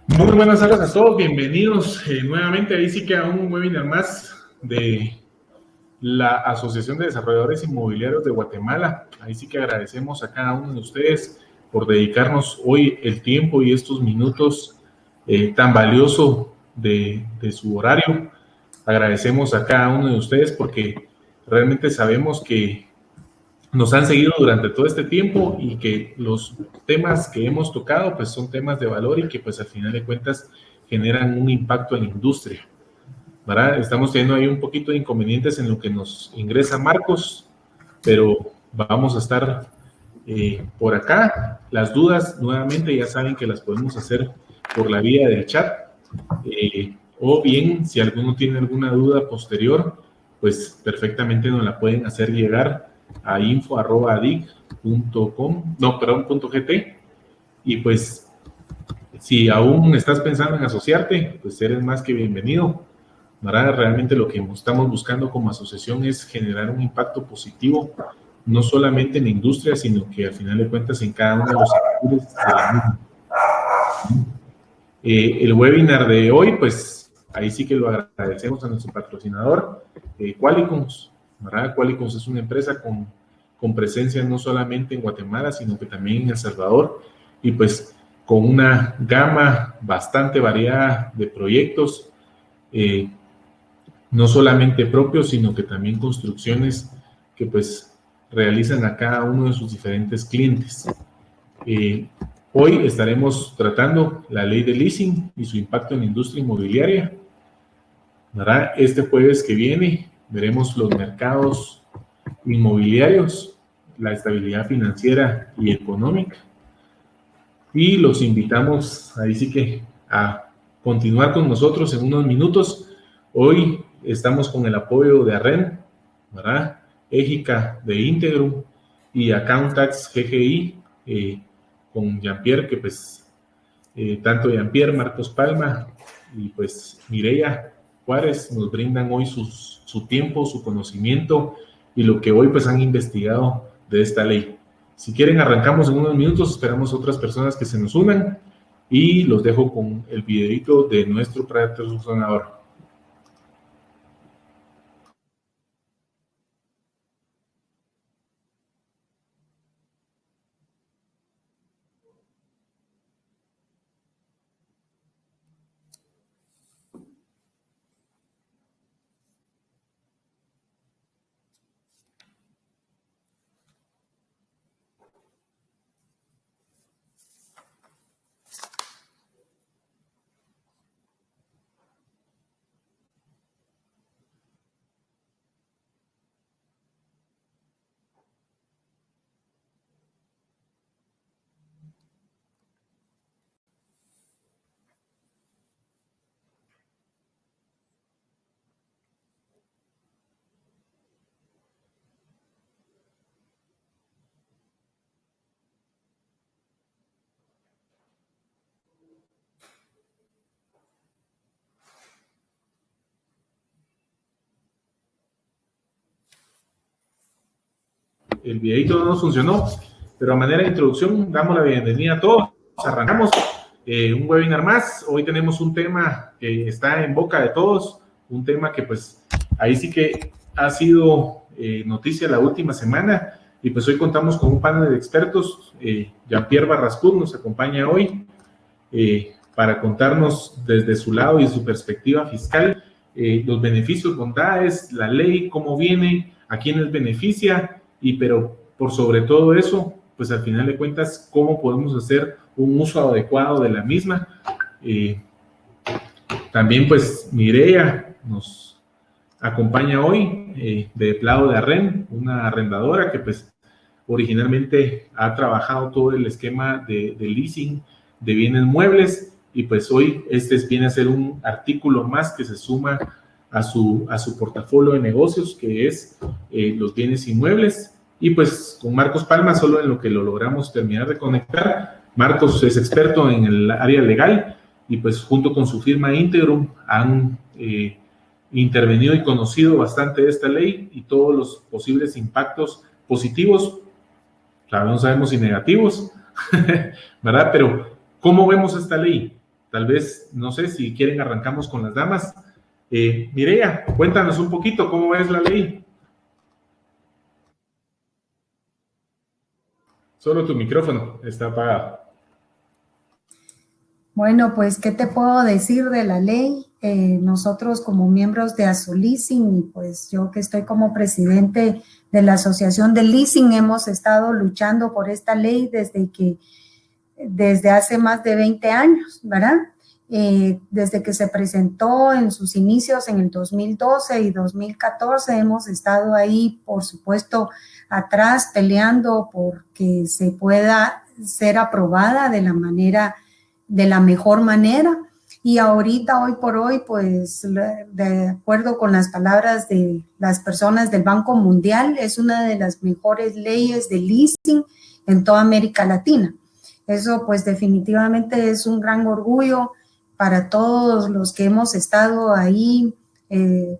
Muy buenas tardes a todos, bienvenidos nuevamente. Ahí sí que a un webinar más de la Asociación de Desarrolladores Inmobiliarios de Guatemala. Ahí sí que agradecemos a cada uno de ustedes por dedicarnos hoy el tiempo y estos minutos tan valioso de su horario. Agradecemos a cada uno de ustedes porque realmente sabemos que nos han seguido durante todo este tiempo y que los temas que hemos tocado pues son temas de valor y que pues al final de cuentas generan un impacto en la industria, ¿verdad? Estamos teniendo ahí un poquito de inconvenientes en lo que nos ingresa Marcos, pero vamos a estar por acá. Las dudas nuevamente ya saben que las podemos hacer por la vía del chat, o bien si alguno tiene alguna duda posterior, pues perfectamente nos la pueden hacer llegar a info@dig.com, no, perdón, .gt, y pues si aún estás pensando en asociarte, pues eres más que bienvenido, ¿verdad? Realmente lo que estamos buscando como asociación es generar un impacto positivo, no solamente en la industria, sino que al final de cuentas en cada uno de los sectores de la misma. El webinar de hoy, pues ahí sí que lo agradecemos a nuestro patrocinador, Qualicons, ¿verdad? Qualicons es una empresa con presencia no solamente en Guatemala, sino que también en El Salvador, y pues con una gama bastante variada de proyectos, no solamente propios, sino que también construcciones que pues realizan a cada uno de sus diferentes clientes. Hoy estaremos tratando la ley de leasing y su impacto en la industria inmobiliaria, ¿verdad? Este jueves que viene veremos los mercados inmobiliarios, la estabilidad financiera y económica, y los invitamos ahí sí que a continuar con nosotros en unos minutos. Hoy estamos con el apoyo de Arren, ¿verdad? Égica de Integrum y Accountax GGI, con Jean-Pierre, que pues tanto Jean-Pierre, Marcos Palma y pues Mireya Juárez nos brindan hoy su tiempo, su conocimiento y lo que hoy pues han investigado de esta ley. Si quieren arrancamos en unos minutos, esperamos otras personas que se nos unan y los dejo con el videito de nuestro patrocinador. El videito no nos funcionó, pero a manera de introducción damos la bienvenida a todos. Arrancamos un webinar más. Hoy tenemos un tema que está en boca de todos, un tema que pues ahí sí que ha sido noticia la última semana, y pues hoy contamos con un panel de expertos. Jean-Pierre Barrascud nos acompaña hoy para contarnos desde su lado y su perspectiva fiscal los beneficios, bondades, la ley, cómo viene, a quiénes beneficia, pero por sobre todo eso, pues al final de cuentas, cómo podemos hacer un uso adecuado de la misma. También pues Mireya nos acompaña hoy de Plado de Arren, una arrendadora que pues originalmente ha trabajado todo el esquema de leasing de bienes muebles, y pues hoy viene a ser un artículo más que se suma a su portafolio de negocios, que es los bienes inmuebles. Y pues con Marcos Palma, solo en lo que lo logramos terminar de conectar. Marcos es experto en el área legal y pues junto con su firma Integrum han intervenido y conocido bastante de esta ley y todos los posibles impactos positivos, claro, no sabemos si negativos, ¿verdad? Pero ¿cómo vemos esta ley? tal vez, no sé, si quieren arrancamos con las damas. Mireya, cuéntanos un poquito, ¿cómo ves la ley? Solo tu micrófono está apagado. Bueno, pues, ¿qué te puedo decir de la ley? Nosotros como miembros de Asoleasing, y pues yo que estoy como presidente de la Asociación de Leasing, hemos estado luchando por esta ley desde hace más de 20 años, ¿verdad? Desde que se presentó en sus inicios en el 2012 y 2014, hemos estado ahí, por supuesto, atrás peleando porque se pueda ser aprobada de la mejor manera. Y ahorita, hoy por hoy, pues, de acuerdo con las palabras de las personas del Banco Mundial, es una de las mejores leyes de leasing en toda América Latina. Eso, pues, definitivamente es un gran orgullo para todos los que hemos estado ahí,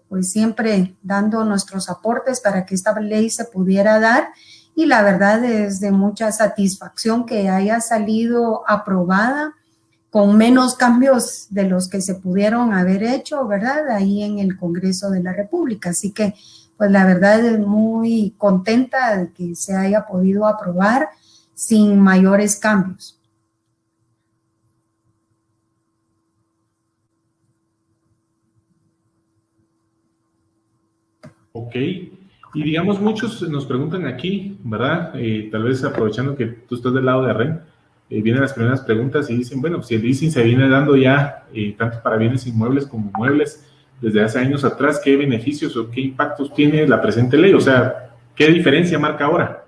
pues, siempre dando nuestros aportes para que esta ley se pudiera dar. Y la verdad es de mucha satisfacción que haya salido aprobada con menos cambios de los que se pudieron haber hecho, ¿verdad? Ahí en el Congreso de la República. Así que, pues la verdad es muy contenta de que se haya podido aprobar sin mayores cambios. Ok. Y digamos, muchos nos preguntan aquí, ¿verdad? Tal vez aprovechando que tú estás del lado de ARREN, vienen las primeras preguntas y dicen, bueno, si el leasing se viene dando ya tanto para bienes inmuebles como muebles desde hace años atrás, ¿qué beneficios o qué impactos tiene la presente ley? O sea, ¿qué diferencia marca ahora?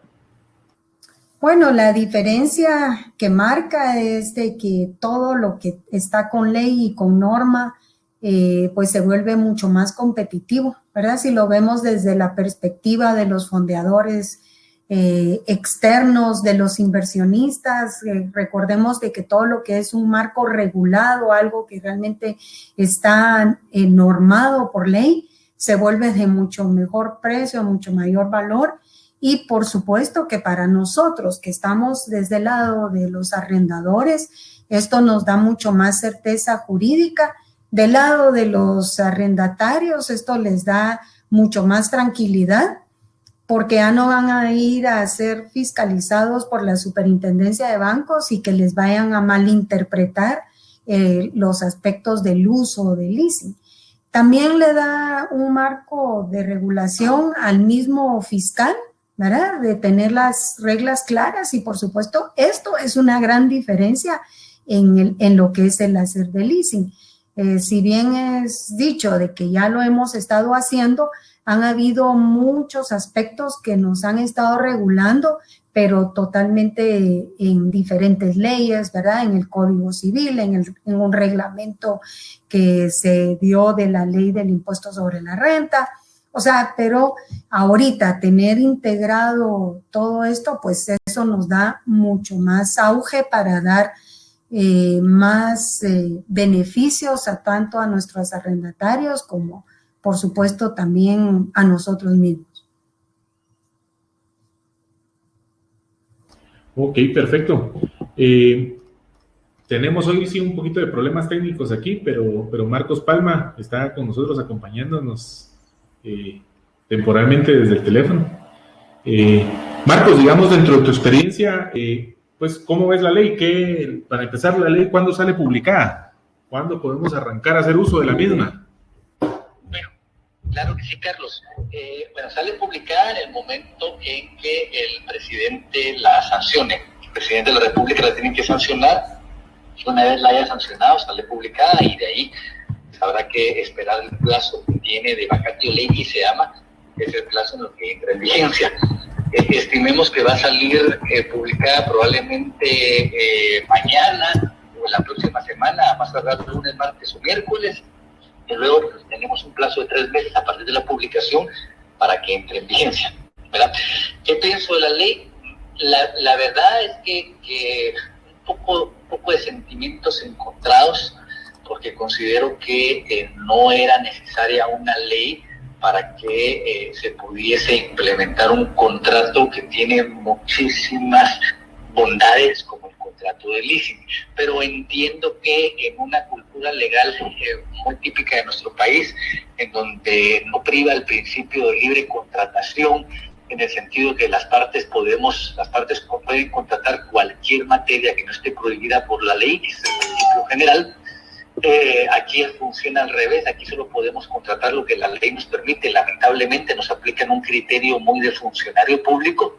Bueno, la diferencia que marca es de que todo lo que está con ley y con norma, pues se vuelve mucho más competitivo, ¿verdad? Si lo vemos desde la perspectiva de los fondeadores externos, de los inversionistas, recordemos de que todo lo que es un marco regulado, algo que realmente está normado por ley, se vuelve de mucho mejor precio, mucho mayor valor. Y por supuesto que para nosotros que estamos desde el lado de los arrendadores, esto nos da mucho más certeza jurídica. Del lado de los arrendatarios, esto les da mucho más tranquilidad porque ya no van a ir a ser fiscalizados por la Superintendencia de Bancos y que les vayan a malinterpretar los aspectos del uso del leasing. También le da un marco de regulación al mismo fiscal, ¿verdad? De tener las reglas claras y, por supuesto, esto es una gran diferencia en lo que es el hacer de leasing. Si bien es dicho de que ya lo hemos estado haciendo, han habido muchos aspectos que nos han estado regulando, pero totalmente en diferentes leyes, ¿verdad? En el Código Civil, en un reglamento que se dio de la ley del impuesto sobre la renta. O sea, pero ahorita tener integrado todo esto, pues eso nos da mucho más auge para dar más beneficios tanto a nuestros arrendatarios como, por supuesto, también a nosotros mismos. Ok, perfecto. Tenemos hoy sí un poquito de problemas técnicos aquí, pero Marcos Palma está con nosotros acompañándonos temporalmente desde el teléfono. Marcos, digamos, dentro de tu experiencia, pues, ¿cómo ves la ley? Para empezar, la ley, ¿cuándo sale publicada? ¿Cuándo podemos arrancar a hacer uso de la misma? Bueno, claro que sí, Carlos. Bueno, sale publicada en el momento en que el presidente la sancione. El presidente de la República la tiene que sancionar. Una vez la haya sancionado, sale publicada y de ahí habrá que esperar el plazo que tiene de vacatio legis, se llama, que es el plazo en el que entra en vigencia. Estimemos que va a salir publicada probablemente mañana o la próxima semana, a más tardar lunes, martes o miércoles, y luego pues, tenemos un plazo de 3 meses a partir de la publicación para que entre en vigencia, ¿verdad? ¿Qué pienso de la ley? La verdad es que un poco de sentimientos encontrados, porque considero que no era necesaria una ley para que se pudiese implementar un contrato que tiene muchísimas bondades como el contrato de leasing, pero entiendo que en una cultura legal muy típica de nuestro país, en donde no priva el principio de libre contratación, en el sentido que las partes pueden contratar cualquier materia que no esté prohibida por la ley, que es el principio general. Aquí funciona al revés, aquí solo podemos contratar lo que la ley nos permite. Lamentablemente nos aplican un criterio muy de funcionario público.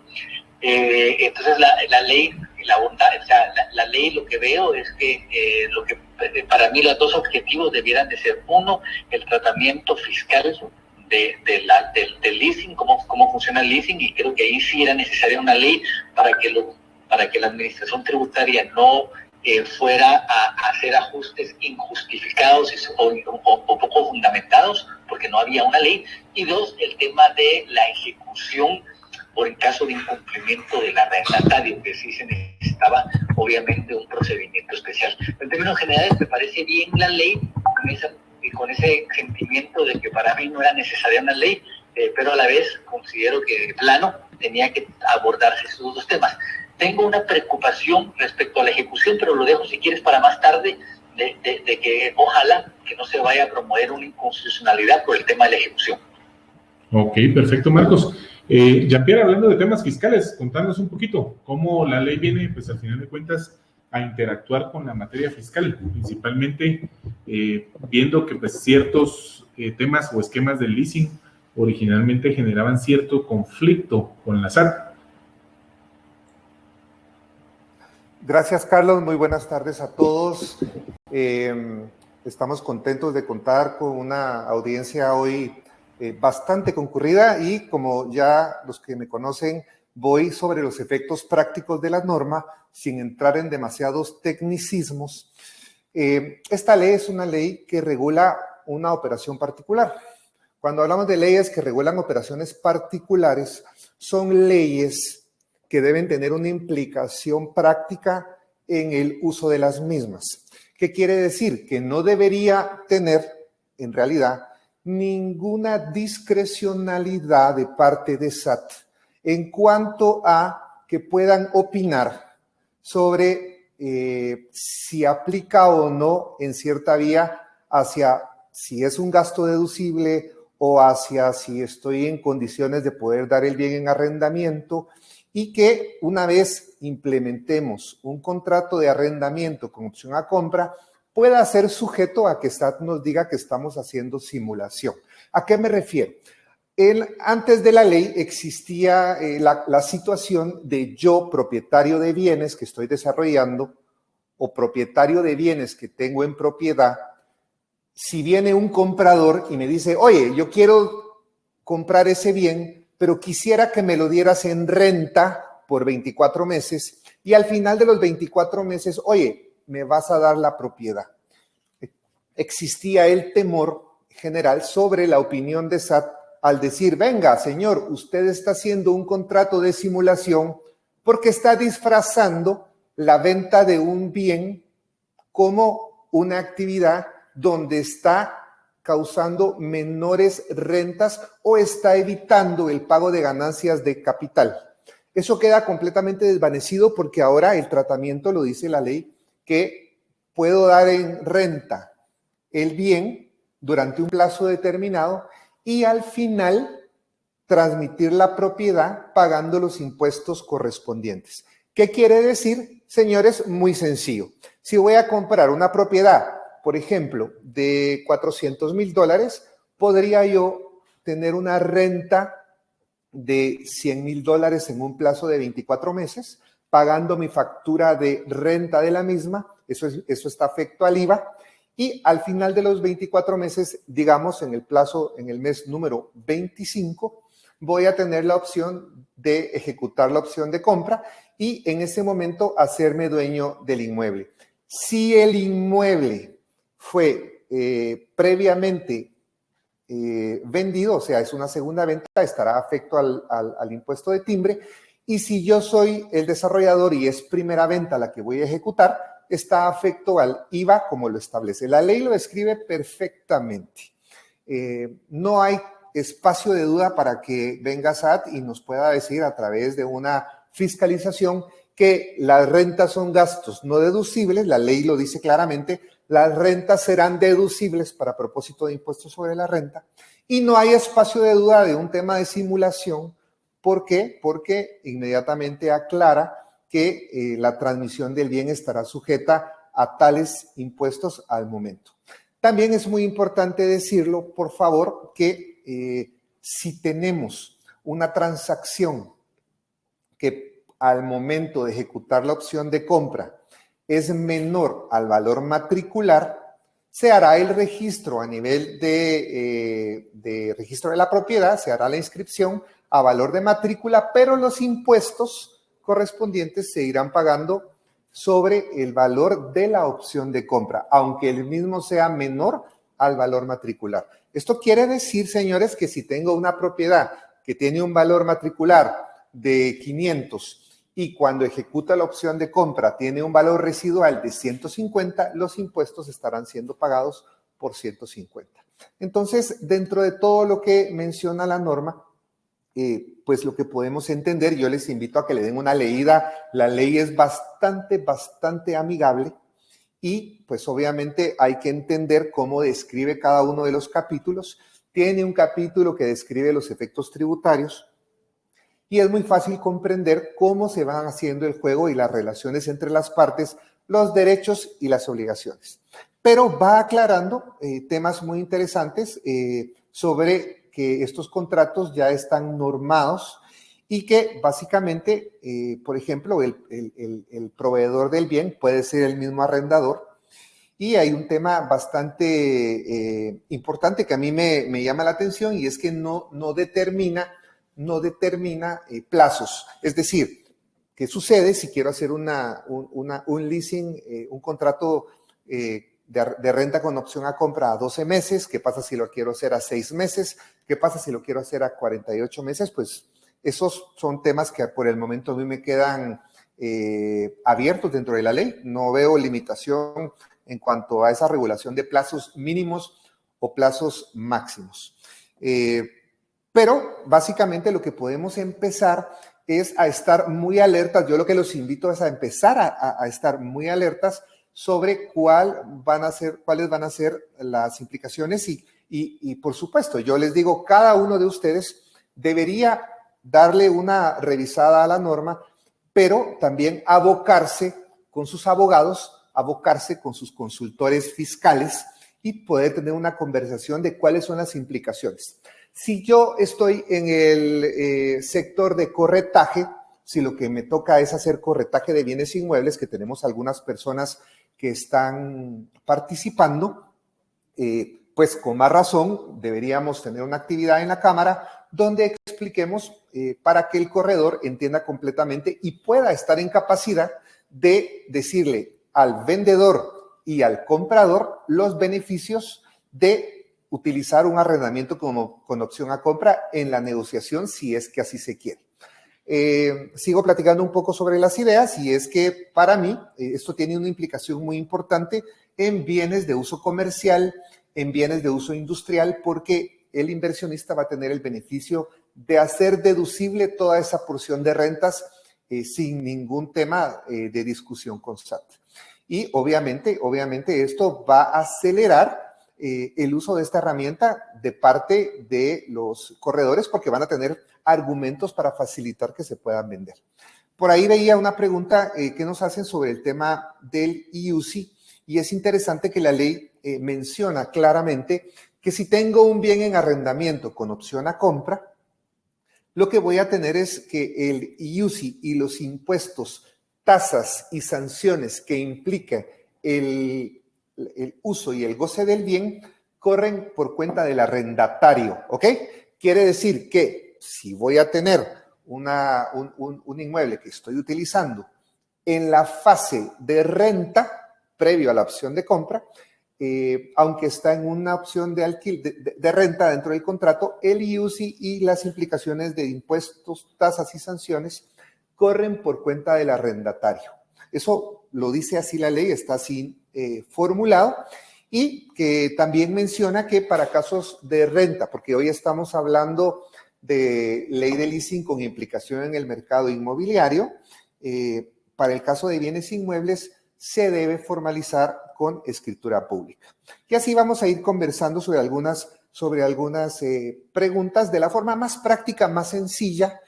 Entonces la ley, la ley, lo que veo es que para mí los dos objetivos debieran de ser: uno, el tratamiento fiscal del leasing, cómo funciona el leasing, y creo que ahí sí era necesaria una ley para que la administración tributaria no fuera a hacer ajustes injustificados o poco fundamentados, porque no había una ley. Y dos, el tema de la ejecución por el caso de incumplimiento del arrendatario, que sí se necesitaba obviamente un procedimiento especial. En términos generales me parece bien la ley, con ese sentimiento de que para mí no era necesaria una ley, pero a la vez considero que de plano tenía que abordarse esos dos temas. Tengo una preocupación respecto a la ejecución, pero lo dejo si quieres para más tarde, de que ojalá que no se vaya a promover una inconstitucionalidad por el tema de la ejecución. Ok, perfecto, Marcos. Jean-Pierre, hablando de temas fiscales, contanos un poquito cómo la ley viene, pues al final de cuentas, a interactuar con la materia fiscal, principalmente viendo que pues ciertos temas o esquemas del leasing originalmente generaban cierto conflicto con la SAT. Gracias, Carlos. Muy buenas tardes a todos. Estamos contentos de contar con una audiencia hoy bastante concurrida, y como ya los que me conocen, voy sobre los efectos prácticos de la norma sin entrar en demasiados tecnicismos. Esta ley es una ley que regula una operación particular. Cuando hablamos de leyes que regulan operaciones particulares, son leyes que deben tener una implicación práctica en el uso de las mismas. ¿Qué quiere decir? Que no debería tener, en realidad, ninguna discrecionalidad de parte de SAT en cuanto a que puedan opinar sobre si aplica o no en cierta vía hacia si es un gasto deducible o hacia si estoy en condiciones de poder dar el bien en arrendamiento, y que una vez implementemos un contrato de arrendamiento con opción a compra, pueda ser sujeto a que SAT nos diga que estamos haciendo simulación. ¿A qué me refiero? Antes de la ley existía la situación de yo, propietario de bienes que estoy desarrollando o propietario de bienes que tengo en propiedad. Si viene un comprador y me dice, oye, yo quiero comprar ese bien, pero quisiera que me lo dieras en renta por 24 meses y al final de los 24 meses, oye, me vas a dar la propiedad. Existía el temor general sobre la opinión de SAT al decir, venga, señor, usted está haciendo un contrato de simulación porque está disfrazando la venta de un bien como una actividad donde está causando menores rentas o está evitando el pago de ganancias de capital. Eso queda completamente desvanecido porque ahora el tratamiento lo dice la ley, que puedo dar en renta el bien durante un plazo determinado y al final transmitir la propiedad pagando los impuestos correspondientes. ¿Qué quiere decir, señores? Muy sencillo. Si voy a comprar una propiedad, por ejemplo, de $400,000, podría yo tener una renta de $100,000 en un plazo de 24 meses, pagando mi factura de renta de la misma, eso está afecto al IVA, y al final de los 24 meses, digamos en el mes número 25, voy a tener la opción de ejecutar la opción de compra y en ese momento hacerme dueño del inmueble. Si el inmueble fue previamente vendido, o sea, es una segunda venta, estará afecto al impuesto de timbre. Y si yo soy el desarrollador y es primera venta la que voy a ejecutar, está afecto al IVA como lo establece. La ley lo describe perfectamente. No hay espacio de duda para que venga SAT y nos pueda decir a través de una fiscalización, que las rentas son gastos no deducibles, la ley lo dice claramente, las rentas serán deducibles para propósito de impuestos sobre la renta, y no hay espacio de duda de un tema de simulación. ¿Por qué? Porque inmediatamente aclara que la transmisión del bien estará sujeta a tales impuestos al momento. También es muy importante decirlo, por favor, que si tenemos una transacción que al momento de ejecutar la opción de compra es menor al valor matricular, se hará el registro a nivel de registro de la propiedad, se hará la inscripción a valor de matrícula, pero los impuestos correspondientes se irán pagando sobre el valor de la opción de compra, aunque el mismo sea menor al valor matricular. Esto quiere decir, señores, que si tengo una propiedad que tiene un valor matricular de 500 y cuando ejecuta la opción de compra tiene un valor residual de 150, los impuestos estarán siendo pagados por 150. Entonces, dentro de todo lo que menciona la norma, pues lo que podemos entender, yo les invito a que le den una leída. La ley es bastante amigable y pues obviamente hay que entender cómo describe cada uno de los capítulos. Tiene un capítulo que describe los efectos tributarios y es muy fácil comprender cómo se van haciendo el juego y las relaciones entre las partes, los derechos y las obligaciones. Pero va aclarando temas muy interesantes sobre que estos contratos ya están normados y que básicamente, por ejemplo, el proveedor del bien puede ser el mismo arrendador. Y hay un tema bastante importante que a mí me llama la atención y es que no determina plazos. Es decir, ¿qué sucede si quiero hacer un leasing, un contrato de renta con opción a compra a 12 meses? ¿Qué pasa si lo quiero hacer a 6 meses? ¿Qué pasa si lo quiero hacer a 48 meses? Pues esos son temas que por el momento a mí me quedan abiertos dentro de la ley. No veo limitación en cuanto a esa regulación de plazos mínimos o plazos máximos. Pero básicamente lo que podemos empezar es a estar muy alertas. Yo lo que los invito es a empezar a estar muy alertas sobre cuáles van a ser las implicaciones y por supuesto, yo les digo, cada uno de ustedes debería darle una revisada a la norma, pero también abocarse con sus abogados, abocarse con sus consultores fiscales y poder tener una conversación de cuáles son las implicaciones. Si yo estoy en el sector de corretaje, si lo que me toca es hacer corretaje de bienes inmuebles, que tenemos algunas personas que están participando, pues con más razón deberíamos tener una actividad en la Cámara donde expliquemos para que el corredor entienda completamente y pueda estar en capacidad de decirle al vendedor y al comprador los beneficios de utilizar un arrendamiento con opción a compra en la negociación, si es que así se quiere. Sigo platicando un poco sobre las ideas y es que para mí esto tiene una implicación muy importante en bienes de uso comercial, en bienes de uso industrial, porque el inversionista va a tener el beneficio de hacer deducible toda esa porción de rentas sin ningún tema de discusión constante. Y obviamente esto va a acelerar el uso de esta herramienta de parte de los corredores porque van a tener argumentos para facilitar que se puedan vender. Por ahí veía una pregunta que nos hacen sobre el tema del IUCI y es interesante que la ley menciona claramente que si tengo un bien en arrendamiento con opción a compra, lo que voy a tener es que el IUCI y los impuestos, tasas y sanciones que implica el uso y el goce del bien corren por cuenta del arrendatario, ¿ok? Quiere decir que si voy a tener un inmueble que estoy utilizando en la fase de renta, previo a la opción de compra, aunque está en una opción de renta dentro del contrato, el IUCI y las implicaciones de impuestos, tasas y sanciones corren por cuenta del arrendatario. Eso lo dice así la ley, está así formulado, y que también menciona que para casos de renta, porque hoy estamos hablando de ley de leasing con implicación en el mercado inmobiliario. Para el caso de bienes inmuebles se debe formalizar con escritura pública. Y así vamos a ir conversando sobre algunas preguntas de la forma más práctica, más sencilla.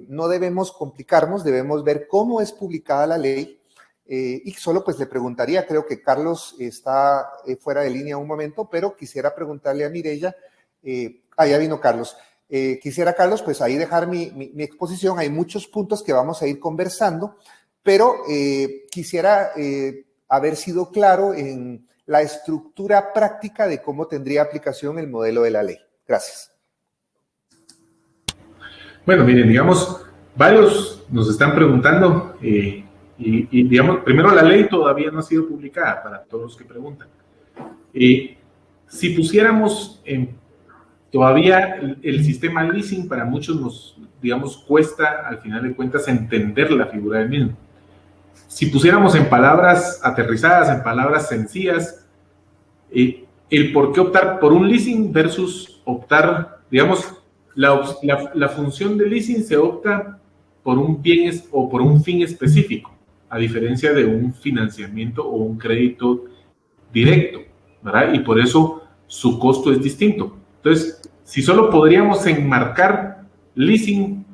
No debemos complicarnos, debemos ver cómo es publicada la ley. Y solo pues le preguntaría, creo que Carlos está fuera de línea un momento, pero quisiera preguntarle a Mireya, ya vino Carlos. Quisiera, Carlos, pues ahí dejar mi exposición. Hay muchos puntos que vamos a ir conversando, pero quisiera haber sido claro en la estructura práctica de cómo tendría aplicación el modelo de la ley. Gracias. Bueno, miren, digamos, varios nos están preguntando y digamos, primero la ley todavía no ha sido publicada para todos los que preguntan. Si pusiéramos todavía el sistema leasing, para muchos nos, digamos, cuesta al final de cuentas entender la figura del mismo. Si pusiéramos en palabras aterrizadas, en palabras sencillas, el por qué optar por un leasing versus optar, digamos, la función de leasing se opta por un bien o por un fin específico, a diferencia de un financiamiento o un crédito directo, ¿verdad? Y por eso su costo es distinto. Entonces, si solo podríamos enmarcar leasing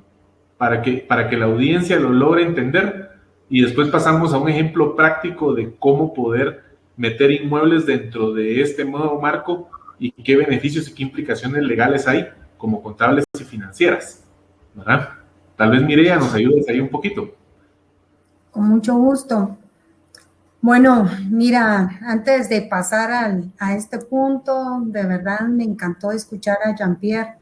para que la audiencia lo logre entender, y después pasamos a un ejemplo práctico de cómo poder meter inmuebles dentro de este nuevo marco y qué beneficios y qué implicaciones legales hay como contables y financieras, ¿verdad? Tal vez Mireya nos ayudes ahí un poquito. Con mucho gusto. Bueno, mira, antes de pasar a este punto, de verdad me encantó escuchar a Jean-Pierre,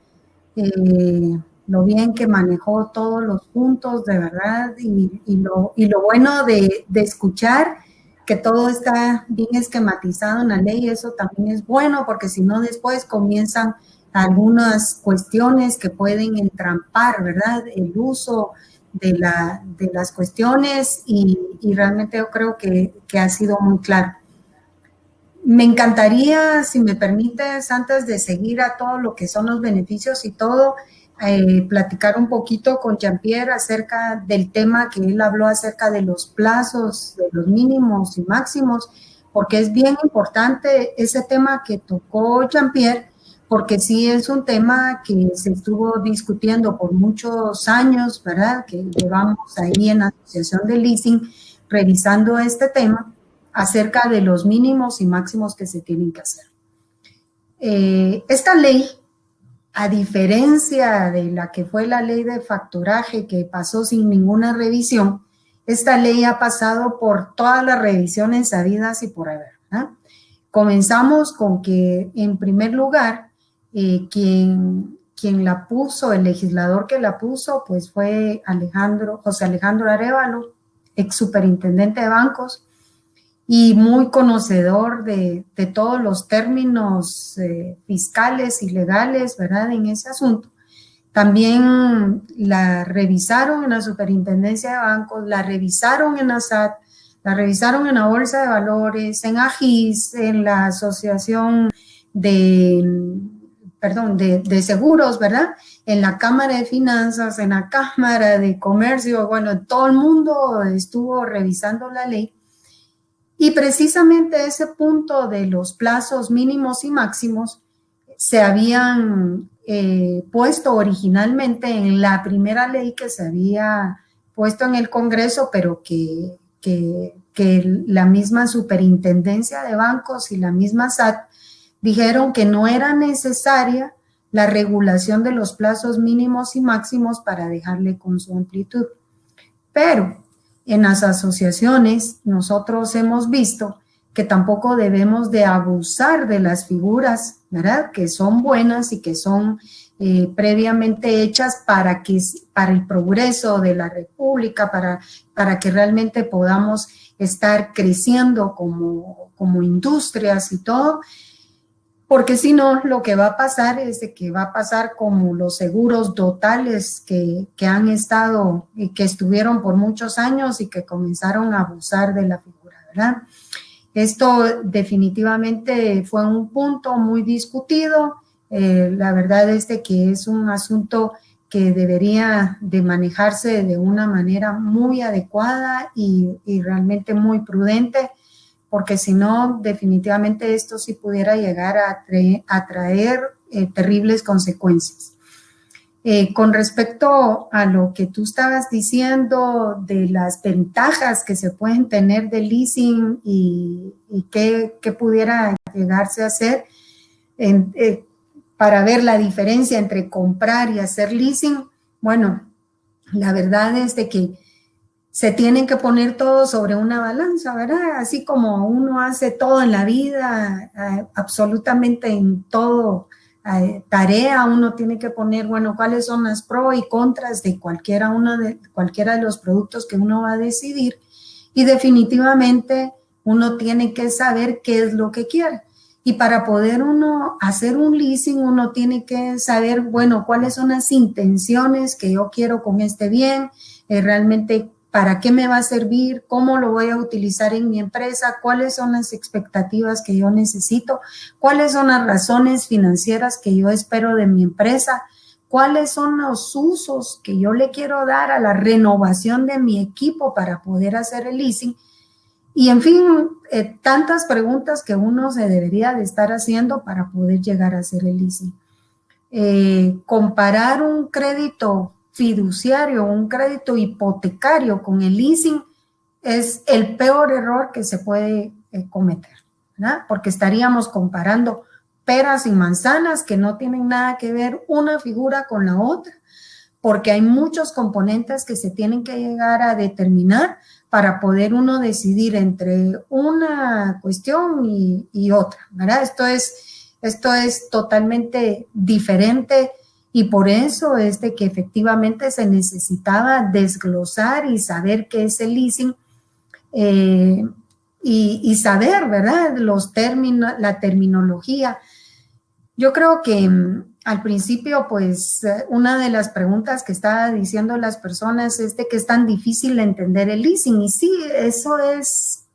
lo bien que manejó todos los puntos, de verdad, y lo bueno de escuchar que todo está bien esquematizado en la ley, eso también es bueno, porque si no después comienzan algunas cuestiones que pueden entrampar, ¿verdad? El uso de las cuestiones y realmente yo creo que ha sido muy claro. Me encantaría, si me permites, antes de seguir a todo lo que son los beneficios y todo, platicar un poquito con Jean-Pierre acerca del tema que él habló acerca de los plazos, de los mínimos y máximos, porque es bien importante ese tema que tocó Jean-Pierre, porque sí es un tema que se estuvo discutiendo por muchos años, ¿verdad? Que llevamos ahí en la Asociación de Leasing revisando este tema acerca de los mínimos y máximos que se tienen que hacer. Esta ley, a diferencia de la que fue la ley de factoraje que pasó sin ninguna revisión, esta ley ha pasado por todas las revisiones habidas y por haber, ¿verdad? Comenzamos con que, en primer lugar, quien la puso, el legislador que la puso, pues fue José Alejandro Arévalo, ex superintendente de bancos y muy conocedor de todos los términos fiscales y legales, ¿verdad?, en ese asunto. También la revisaron en la Superintendencia de Bancos, la revisaron en la SAT, la revisaron en la Bolsa de Valores, en AGIS, en la Asociación de seguros, ¿verdad? En la Cámara de Finanzas, en la Cámara de Comercio, bueno, todo el mundo estuvo revisando la ley. Y precisamente ese punto de los plazos mínimos y máximos se habían puesto originalmente en la primera ley que se había puesto en el Congreso, pero que la misma Superintendencia de Bancos y la misma SAT dijeron que no era necesaria la regulación de los plazos mínimos y máximos para dejarle con su amplitud. Pero en las asociaciones nosotros hemos visto que tampoco debemos de abusar de las figuras, ¿verdad?, que son buenas y que son previamente hechas para el progreso de la República, para que realmente podamos estar creciendo como industrias y todo. Porque si no, lo que va a pasar es de que va a pasar como los seguros totales que han estado y que estuvieron por muchos años y que comenzaron a abusar de la figura, ¿verdad? Esto definitivamente fue un punto muy discutido La verdad es de que es un asunto que debería de manejarse de una manera muy adecuada y realmente muy prudente, porque si no, definitivamente esto sí pudiera llegar a traer terribles consecuencias. Con respecto a lo que tú estabas diciendo de las ventajas que se pueden tener del leasing y qué pudiera llegarse a hacer, para ver la diferencia entre comprar y hacer leasing, bueno, la verdad es de que se tienen que poner todo sobre una balanza, ¿verdad? Así como uno hace todo en la vida, absolutamente en todo tarea, uno tiene que poner, bueno, cuáles son las pros y contras de cualquiera de los productos que uno va a decidir, y definitivamente uno tiene que saber qué es lo que quiere. Y para poder uno hacer un leasing, uno tiene que saber, bueno, cuáles son las intenciones que yo quiero con este bien, realmente para qué me va a servir, cómo lo voy a utilizar en mi empresa, cuáles son las expectativas que yo necesito, cuáles son las razones financieras que yo espero de mi empresa, cuáles son los usos que yo le quiero dar a la renovación de mi equipo para poder hacer el leasing. Y en fin, tantas preguntas que uno se debería de estar haciendo para poder llegar a hacer el leasing. Comparar un crédito fiduciario, un crédito hipotecario con el leasing es el peor error que se puede cometer, ¿verdad? Porque estaríamos comparando peras y manzanas que no tienen nada que ver una figura con la otra, porque hay muchos componentes que se tienen que llegar a determinar para poder uno decidir entre una cuestión y otra, ¿verdad? Esto es totalmente diferente y por eso es de que efectivamente se necesitaba desglosar y saber qué es el leasing y saber, ¿verdad? Los términos, la terminología. Yo creo que al principio, pues, una de las preguntas que estaba diciendo las personas es de que es tan difícil entender el leasing. Y sí,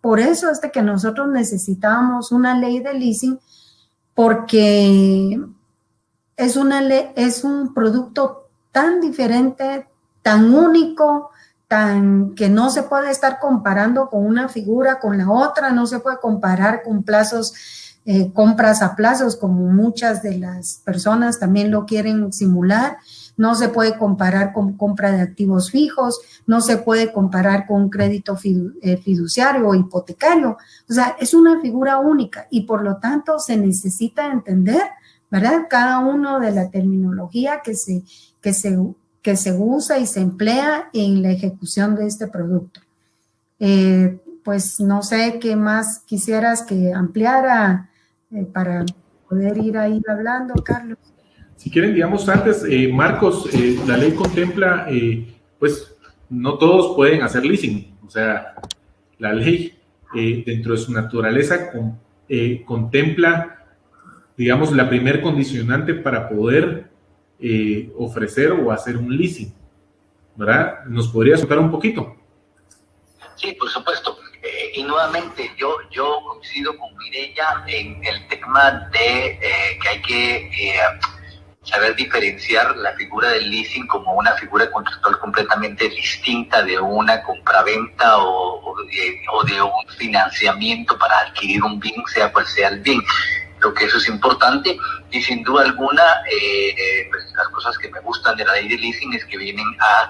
por eso es de que nosotros necesitábamos una ley de leasing, porque es un producto tan diferente, tan único, que no se puede estar comparando con una figura con la otra, no se puede comparar con plazos, compras a plazos, como muchas de las personas también lo quieren simular. No se puede comparar con compra de activos fijos, no se puede comparar con crédito fiduciario o hipotecario. O sea, es una figura única y por lo tanto se necesita entender, ¿verdad? Cada uno de la terminología que se usa y se emplea en la ejecución de este producto. Pues no sé qué más quisieras que ampliara para poder ir ahí hablando, Carlos. Si quieren, digamos antes, Marcos, la ley contempla, pues no todos pueden hacer leasing, o sea, la ley dentro de su naturaleza contempla, digamos, la primer condicionante para poder ofrecer o hacer un leasing, ¿verdad? ¿Nos podrías contar un poquito? Sí, por supuesto. Y nuevamente, yo coincido con Mireya en el tema de que hay que saber diferenciar la figura del leasing como una figura contractual completamente distinta de una compraventa o de un financiamiento para adquirir un bien, sea cual sea el bien. Creo que eso es importante y sin duda alguna pues las cosas que me gustan de la ley de leasing es que vienen a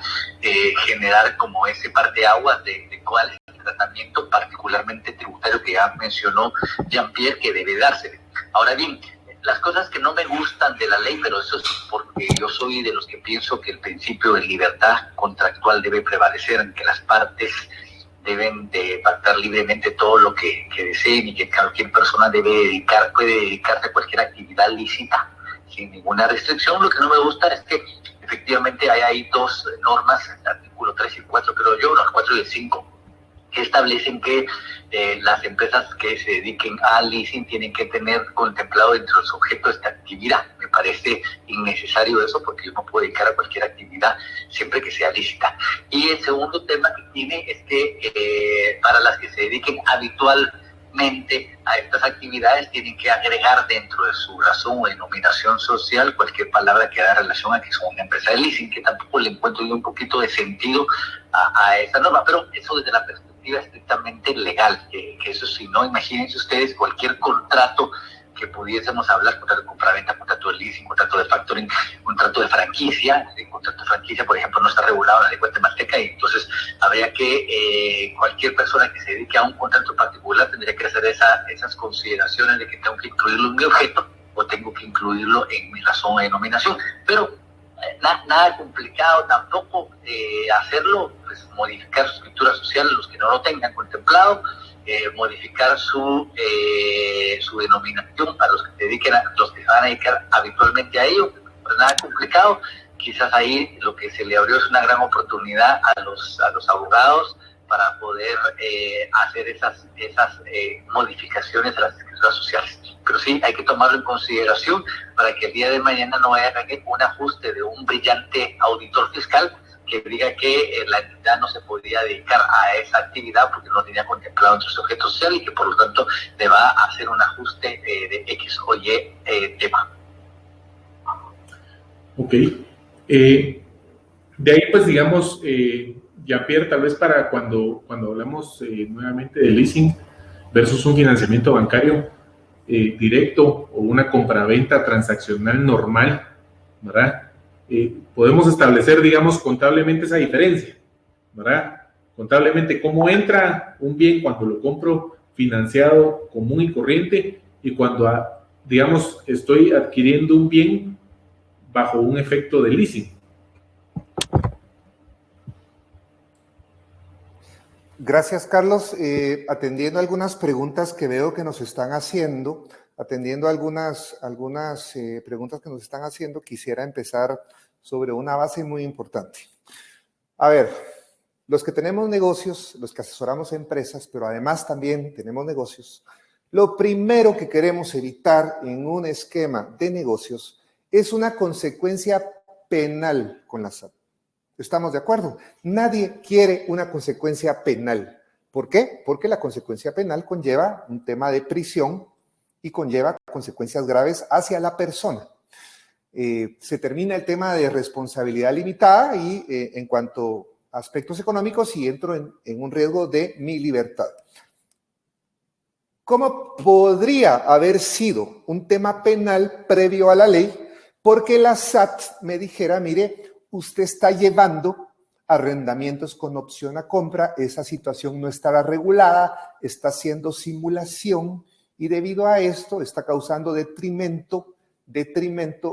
generar como ese parteaguas de cuál es el tratamiento particularmente tributario que ya mencionó Jean-Pierre que debe darse. Ahora bien, las cosas que no me gustan de la ley, pero eso es porque yo soy de los que pienso que el principio de libertad contractual debe prevalecer, en que las partes deben de pactar libremente todo lo que deseen y que cualquier persona puede dedicarse a cualquier actividad lícita sin ninguna restricción. Lo que no me gusta es que efectivamente hay ahí dos normas, el artículo 3 y 4, creo yo, los 4 y el 5, que establecen que las empresas que se dediquen al leasing tienen que tener contemplado entre los objetos esta actividad. Me parece innecesario eso porque yo no puedo dedicar a cualquier actividad siempre que sea lícita. Y el segundo tema que tiene es que para las que se dediquen habitualmente igualmente a estas actividades tienen que agregar dentro de su razón o denominación social cualquier palabra que haga relación a que son una empresa de leasing, que tampoco le encuentro yo un poquito de sentido a esa norma, pero eso desde la perspectiva estrictamente legal, que eso sí, no, imagínense ustedes cualquier contrato que pudiésemos hablar, contrato de compraventa, contrato de leasing, contrato de factoring, contrato de franquicia. El contrato de franquicia, por ejemplo, no está regulado en la ley guatemalteca y entonces habría que cualquier persona que se dedique a un contrato particular tendría que hacer esas consideraciones de que tengo que incluirlo en mi objeto o tengo que incluirlo en mi razón de denominación. Pero nada complicado tampoco hacerlo, pues modificar su escritura social, los que no lo tengan contemplado, modificar su denominación para los que se van a dedicar habitualmente a ello, pues nada complicado. Quizás ahí lo que se le abrió es una gran oportunidad a los abogados para poder hacer esas modificaciones a las escrituras sociales. Pero sí, hay que tomarlo en consideración para que el día de mañana no haya un ajuste de un brillante auditor fiscal que diga que la entidad no se podía dedicar a esa actividad porque no tenía contemplado entre su objeto social y que por lo tanto le va a hacer un ajuste de X o Y tema. Ok. De ahí, pues, digamos, Jean-Pierre, tal vez para cuando hablamos nuevamente de leasing versus un financiamiento bancario directo o una compraventa transaccional normal, ¿verdad? Podemos establecer, digamos, contablemente esa diferencia, ¿verdad? Contablemente, cómo entra un bien cuando lo compro financiado común y corriente y cuando, digamos, estoy adquiriendo un bien bajo un efecto de leasing. Gracias, Carlos. Atendiendo algunas preguntas que veo que nos están haciendo, algunas preguntas que nos están haciendo, quisiera empezar sobre una base muy importante. A ver, los que tenemos negocios, los que asesoramos empresas, pero además también tenemos negocios, lo primero que queremos evitar en un esquema de negocios es una consecuencia penal con la SAT. ¿Estamos de acuerdo? Nadie quiere una consecuencia penal. ¿Por qué? Porque la consecuencia penal conlleva un tema de prisión y conlleva consecuencias graves hacia la persona. Se termina el tema de responsabilidad limitada y en cuanto a aspectos económicos, y entro en un riesgo de mi libertad. ¿Cómo podría haber sido un tema penal previo a la ley? Porque la SAT me dijera, mire, usted está llevando arrendamientos con opción a compra, esa situación no estará regulada, está haciendo simulación y debido a esto está causando detrimento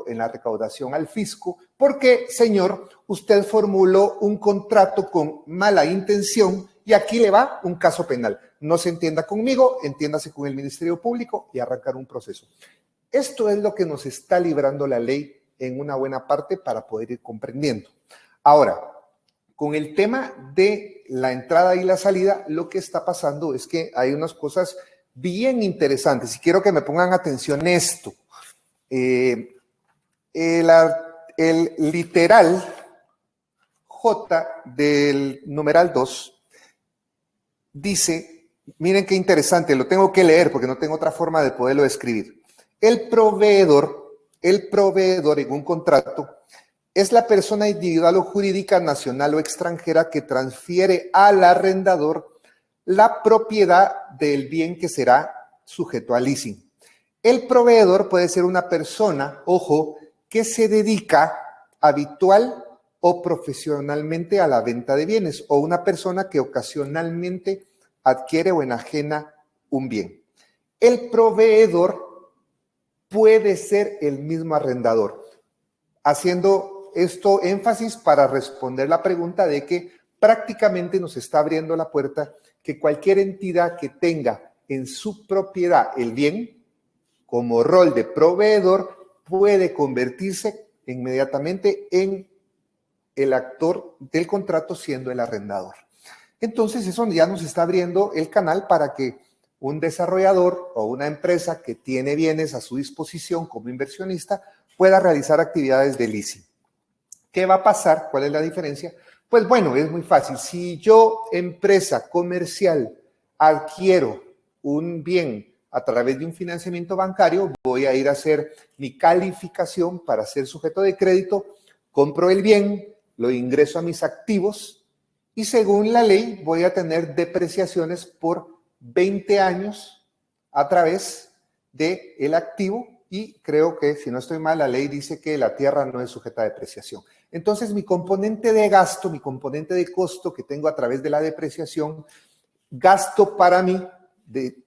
en la recaudación al fisco, porque, señor, usted formuló un contrato con mala intención y aquí le va un caso penal. No se entienda conmigo, entiéndase con el Ministerio Público y arrancar un proceso. Esto es lo que nos está librando la ley en una buena parte para poder ir comprendiendo. Ahora, con el tema de la entrada y la salida, lo que está pasando es que hay unas cosas bien interesantes y quiero que me pongan atención esto. El literal J del numeral 2 dice, miren qué interesante, lo tengo que leer porque no tengo otra forma de poderlo escribir. El proveedor en un contrato es la persona individual o jurídica, nacional o extranjera que transfiere al arrendador la propiedad del bien que será sujeto a leasing. El proveedor puede ser una persona, ojo, que se dedica habitual o profesionalmente a la venta de bienes o una persona que ocasionalmente adquiere o enajena un bien. El proveedor puede ser el mismo arrendador, haciendo esto énfasis para responder la pregunta de que prácticamente nos está abriendo la puerta que cualquier entidad que tenga en su propiedad el bien, como rol de proveedor, puede convertirse inmediatamente en el actor del contrato siendo el arrendador. Entonces eso ya nos está abriendo el canal para que un desarrollador o una empresa que tiene bienes a su disposición como inversionista pueda realizar actividades de leasing. ¿Qué va a pasar? ¿Cuál es la diferencia? Pues bueno, es muy fácil. Si yo, empresa comercial, adquiero un bien a través de un financiamiento bancario, voy a ir a hacer mi calificación para ser sujeto de crédito, compro el bien, lo ingreso a mis activos y según la ley voy a tener depreciaciones por 20 años a través del activo y creo que, si no estoy mal, la ley dice que la tierra no es sujeta a depreciación. Entonces, mi componente de gasto, mi componente de costo que tengo a través de la depreciación, gasto para mí,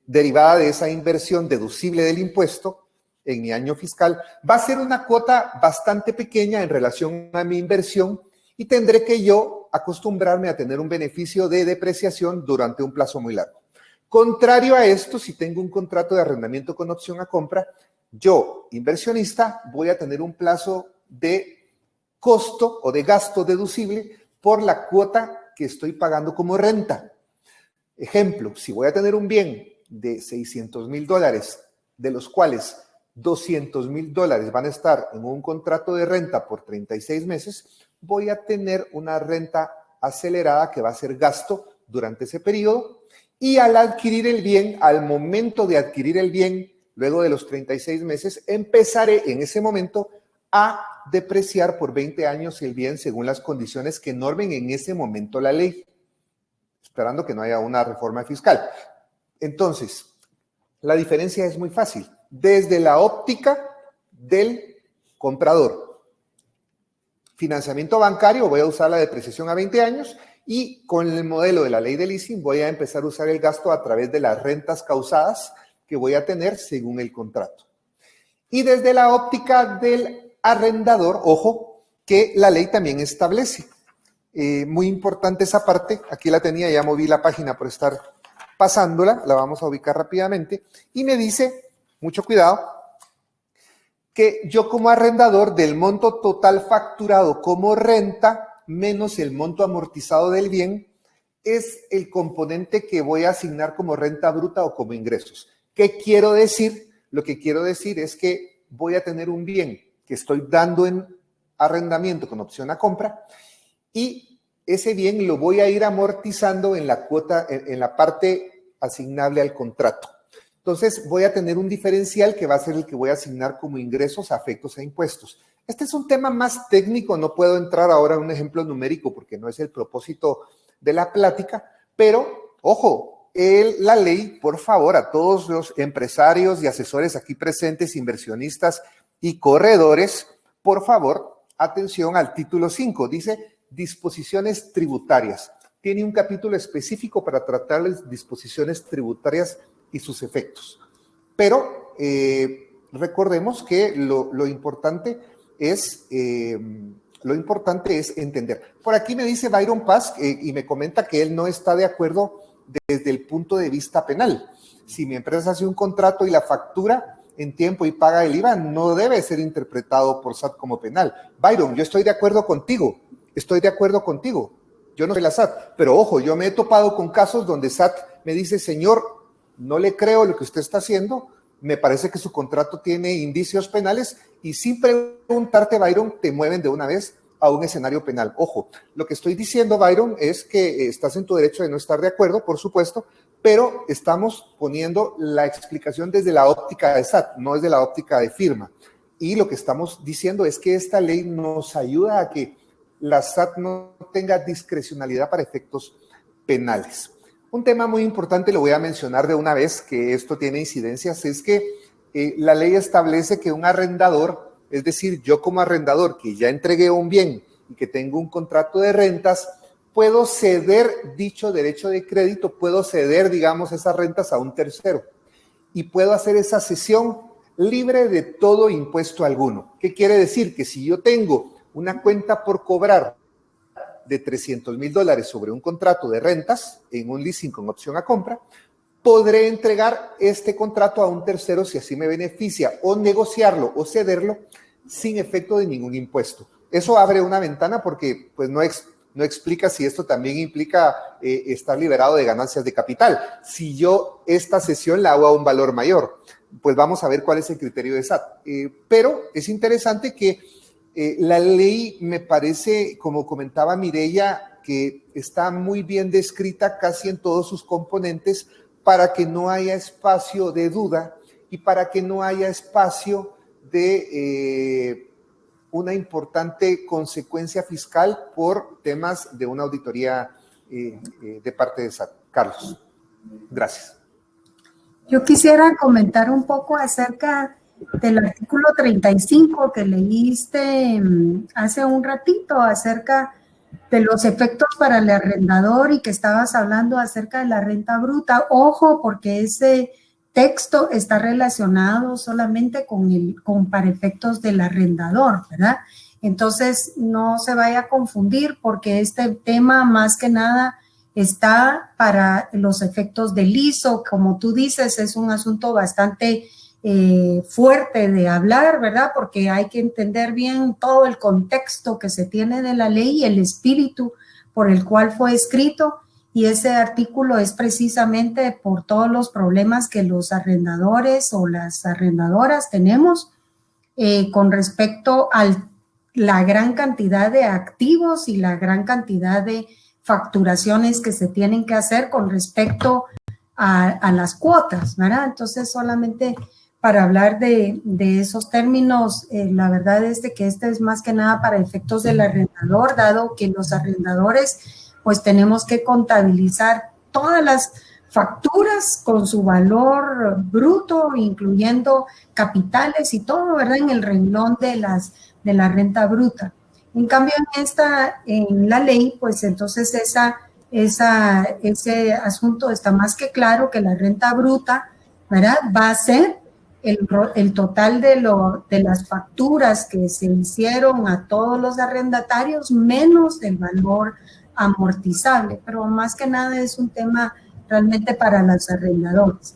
derivada de esa inversión deducible del impuesto en mi año fiscal, va a ser una cuota bastante pequeña en relación a mi inversión y tendré que yo acostumbrarme a tener un beneficio de depreciación durante un plazo muy largo. Contrario a esto, si tengo un contrato de arrendamiento con opción a compra, yo, inversionista, voy a tener un plazo de costo o de gasto deducible por la cuota que estoy pagando como renta. Ejemplo, si voy a tener un bien de $600,000, de los cuales $200,000 van a estar en un contrato de renta por 36 meses, voy a tener una renta acelerada que va a ser gasto durante ese periodo y al adquirir el bien, al momento de adquirir el bien, luego de los 36 meses, empezaré en ese momento a depreciar por 20 años el bien según las condiciones que normen en ese momento la ley, esperando que no haya una reforma fiscal. Entonces, la diferencia es muy fácil. Desde la óptica del comprador, financiamiento bancario, voy a usar la depreciación a 20 años y con el modelo de la ley de leasing voy a empezar a usar el gasto a través de las rentas causadas que voy a tener según el contrato. Y desde la óptica del arrendador, ojo, que la ley también establece. Muy importante esa parte, aquí la tenía, ya moví la página por estar pasándola, la vamos a ubicar rápidamente, y me dice, mucho cuidado, que yo como arrendador del monto total facturado como renta, menos el monto amortizado del bien, es el componente que voy a asignar como renta bruta o como ingresos. ¿Qué quiero decir? Lo que quiero decir es que voy a tener un bien que estoy dando en arrendamiento con opción a compra, y ese bien lo voy a ir amortizando en la cuota, en la parte asignable al contrato. Entonces voy a tener un diferencial que va a ser el que voy a asignar como ingresos afectos a impuestos. Este es un tema más técnico, no puedo entrar ahora en un ejemplo numérico porque no es el propósito de la plática, pero ojo, la ley, por favor, a todos los empresarios y asesores aquí presentes, inversionistas y corredores, por favor, atención al título 5, dice disposiciones tributarias. Tiene un capítulo específico para tratar las disposiciones tributarias y sus efectos. Pero recordemos que lo importante es entender. Por aquí me dice Byron Paz y me comenta que él no está de acuerdo desde el punto de vista penal. Si mi empresa hace un contrato y la factura en tiempo y paga el IVA, no debe ser interpretado por SAT como penal. Byron, yo estoy de acuerdo contigo. Yo no soy la SAT, pero ojo, yo me he topado con casos donde SAT me dice, señor, no le creo lo que usted está haciendo, me parece que su contrato tiene indicios penales y sin preguntarte, Byron, te mueven de una vez a un escenario penal. Ojo, lo que estoy diciendo, Byron, es que estás en tu derecho de no estar de acuerdo, por supuesto, pero estamos poniendo la explicación desde la óptica de SAT, no desde la óptica de firma. Y lo que estamos diciendo es que esta ley nos ayuda a que la SAT no tenga discrecionalidad para efectos penales. Un tema muy importante, lo voy a mencionar de una vez, que esto tiene incidencias, es que la ley establece que un arrendador, es decir, yo como arrendador que ya entregué un bien y que tengo un contrato de rentas, puedo ceder dicho derecho de crédito, puedo ceder, digamos, esas rentas a un tercero y puedo hacer esa cesión libre de todo impuesto alguno. ¿Qué quiere decir? Que si yo tengo una cuenta por cobrar de $300,000 sobre un contrato de rentas en un leasing con opción a compra, podré entregar este contrato a un tercero si así me beneficia, o negociarlo o cederlo sin efecto de ningún impuesto. Eso abre una ventana porque pues no explica si esto también implica estar liberado de ganancias de capital. Si yo esta cesión la hago a un valor mayor, pues vamos a ver cuál es el criterio de SAT. Pero es interesante que la ley me parece, como comentaba Mireya, que está muy bien descrita casi en todos sus componentes para que no haya espacio de duda y para que no haya espacio de una importante consecuencia fiscal por temas de una auditoría de parte de SAT. Carlos, gracias. Yo quisiera comentar un poco acerca del artículo 35 que leíste hace un ratito, acerca de los efectos para el arrendador y que estabas hablando acerca de la renta bruta. Ojo, porque ese texto está relacionado solamente con para efectos del arrendador, ¿verdad? Entonces, no se vaya a confundir porque este tema más que nada está para los efectos del ISO. Como tú dices, es un asunto bastante fuerte de hablar, ¿verdad? Porque hay que entender bien todo el contexto que se tiene de la ley y el espíritu por el cual fue escrito, y ese artículo es precisamente por todos los problemas que los arrendadores o las arrendadoras tenemos con respecto a la gran cantidad de activos y la gran cantidad de facturaciones que se tienen que hacer con respecto a las cuotas, ¿verdad? Entonces, solamente para hablar de esos términos, la verdad es de que este es más que nada para efectos del arrendador, dado que los arrendadores pues tenemos que contabilizar todas las facturas con su valor bruto, incluyendo capitales y todo, ¿verdad? En el renglón de la renta bruta. En cambio, en la ley, pues entonces ese asunto está más que claro, que la renta bruta, ¿verdad? Va a ser el total de las facturas que se hicieron a todos los arrendatarios menos el valor amortizable, pero más que nada es un tema realmente para los arrendadores.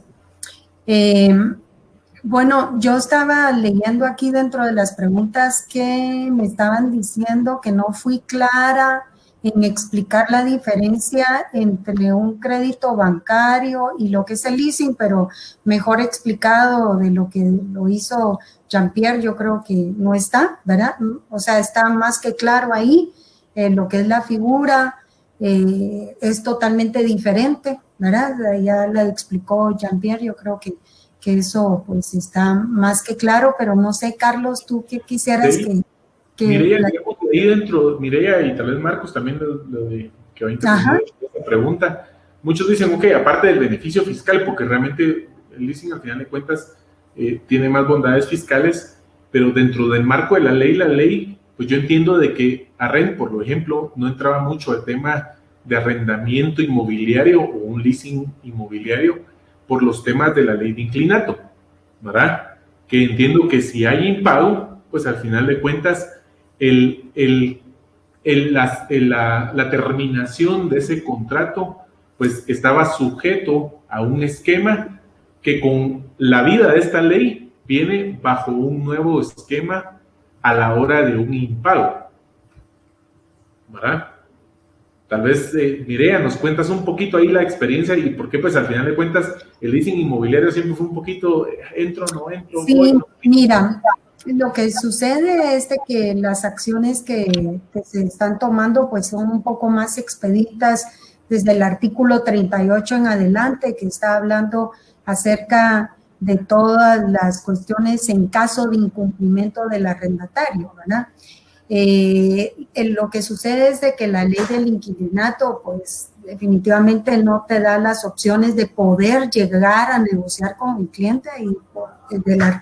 Bueno, yo estaba leyendo aquí dentro de las preguntas que me estaban diciendo que no fui clara en explicar la diferencia entre un crédito bancario y lo que es el leasing, pero mejor explicado de lo que lo hizo Jean-Pierre, yo creo que no está, ¿verdad? O sea, está más que claro ahí, lo que es la figura es totalmente diferente, ¿verdad? Ya la explicó Jean-Pierre, yo creo que eso pues está más que claro, pero no sé, Carlos, ¿tú qué quisieras sí. Mireia, ahí dentro, Mireia y tal vez Marcos también que va a intervenir esta pregunta. Muchos dicen, ok, aparte del beneficio fiscal, porque realmente el leasing al final de cuentas tiene más bondades fiscales, pero dentro del marco de la ley, pues yo entiendo de que por ejemplo, no entraba mucho al tema de arrendamiento inmobiliario o un leasing inmobiliario por los temas de la ley de inclinato, ¿verdad? Que entiendo que si hay impago, pues al final de cuentas la terminación de ese contrato pues estaba sujeto a un esquema que con la vida de esta ley viene bajo un nuevo esquema a la hora de un impago, ¿verdad? Tal vez, Mireia, nos cuentas un poquito ahí la experiencia y por qué, pues, al final de cuentas, el leasing inmobiliario siempre fue un poquito, entro, no entro. Sí, voy, no. Mira, lo que sucede es de que las acciones que se están tomando, pues, son un poco más expeditas desde el artículo 38 en adelante, que está hablando acerca de todas las cuestiones en caso de incumplimiento del arrendatario, ¿verdad? Lo que sucede es de que la ley del inquilinato, pues definitivamente no te da las opciones de poder llegar a negociar con el cliente y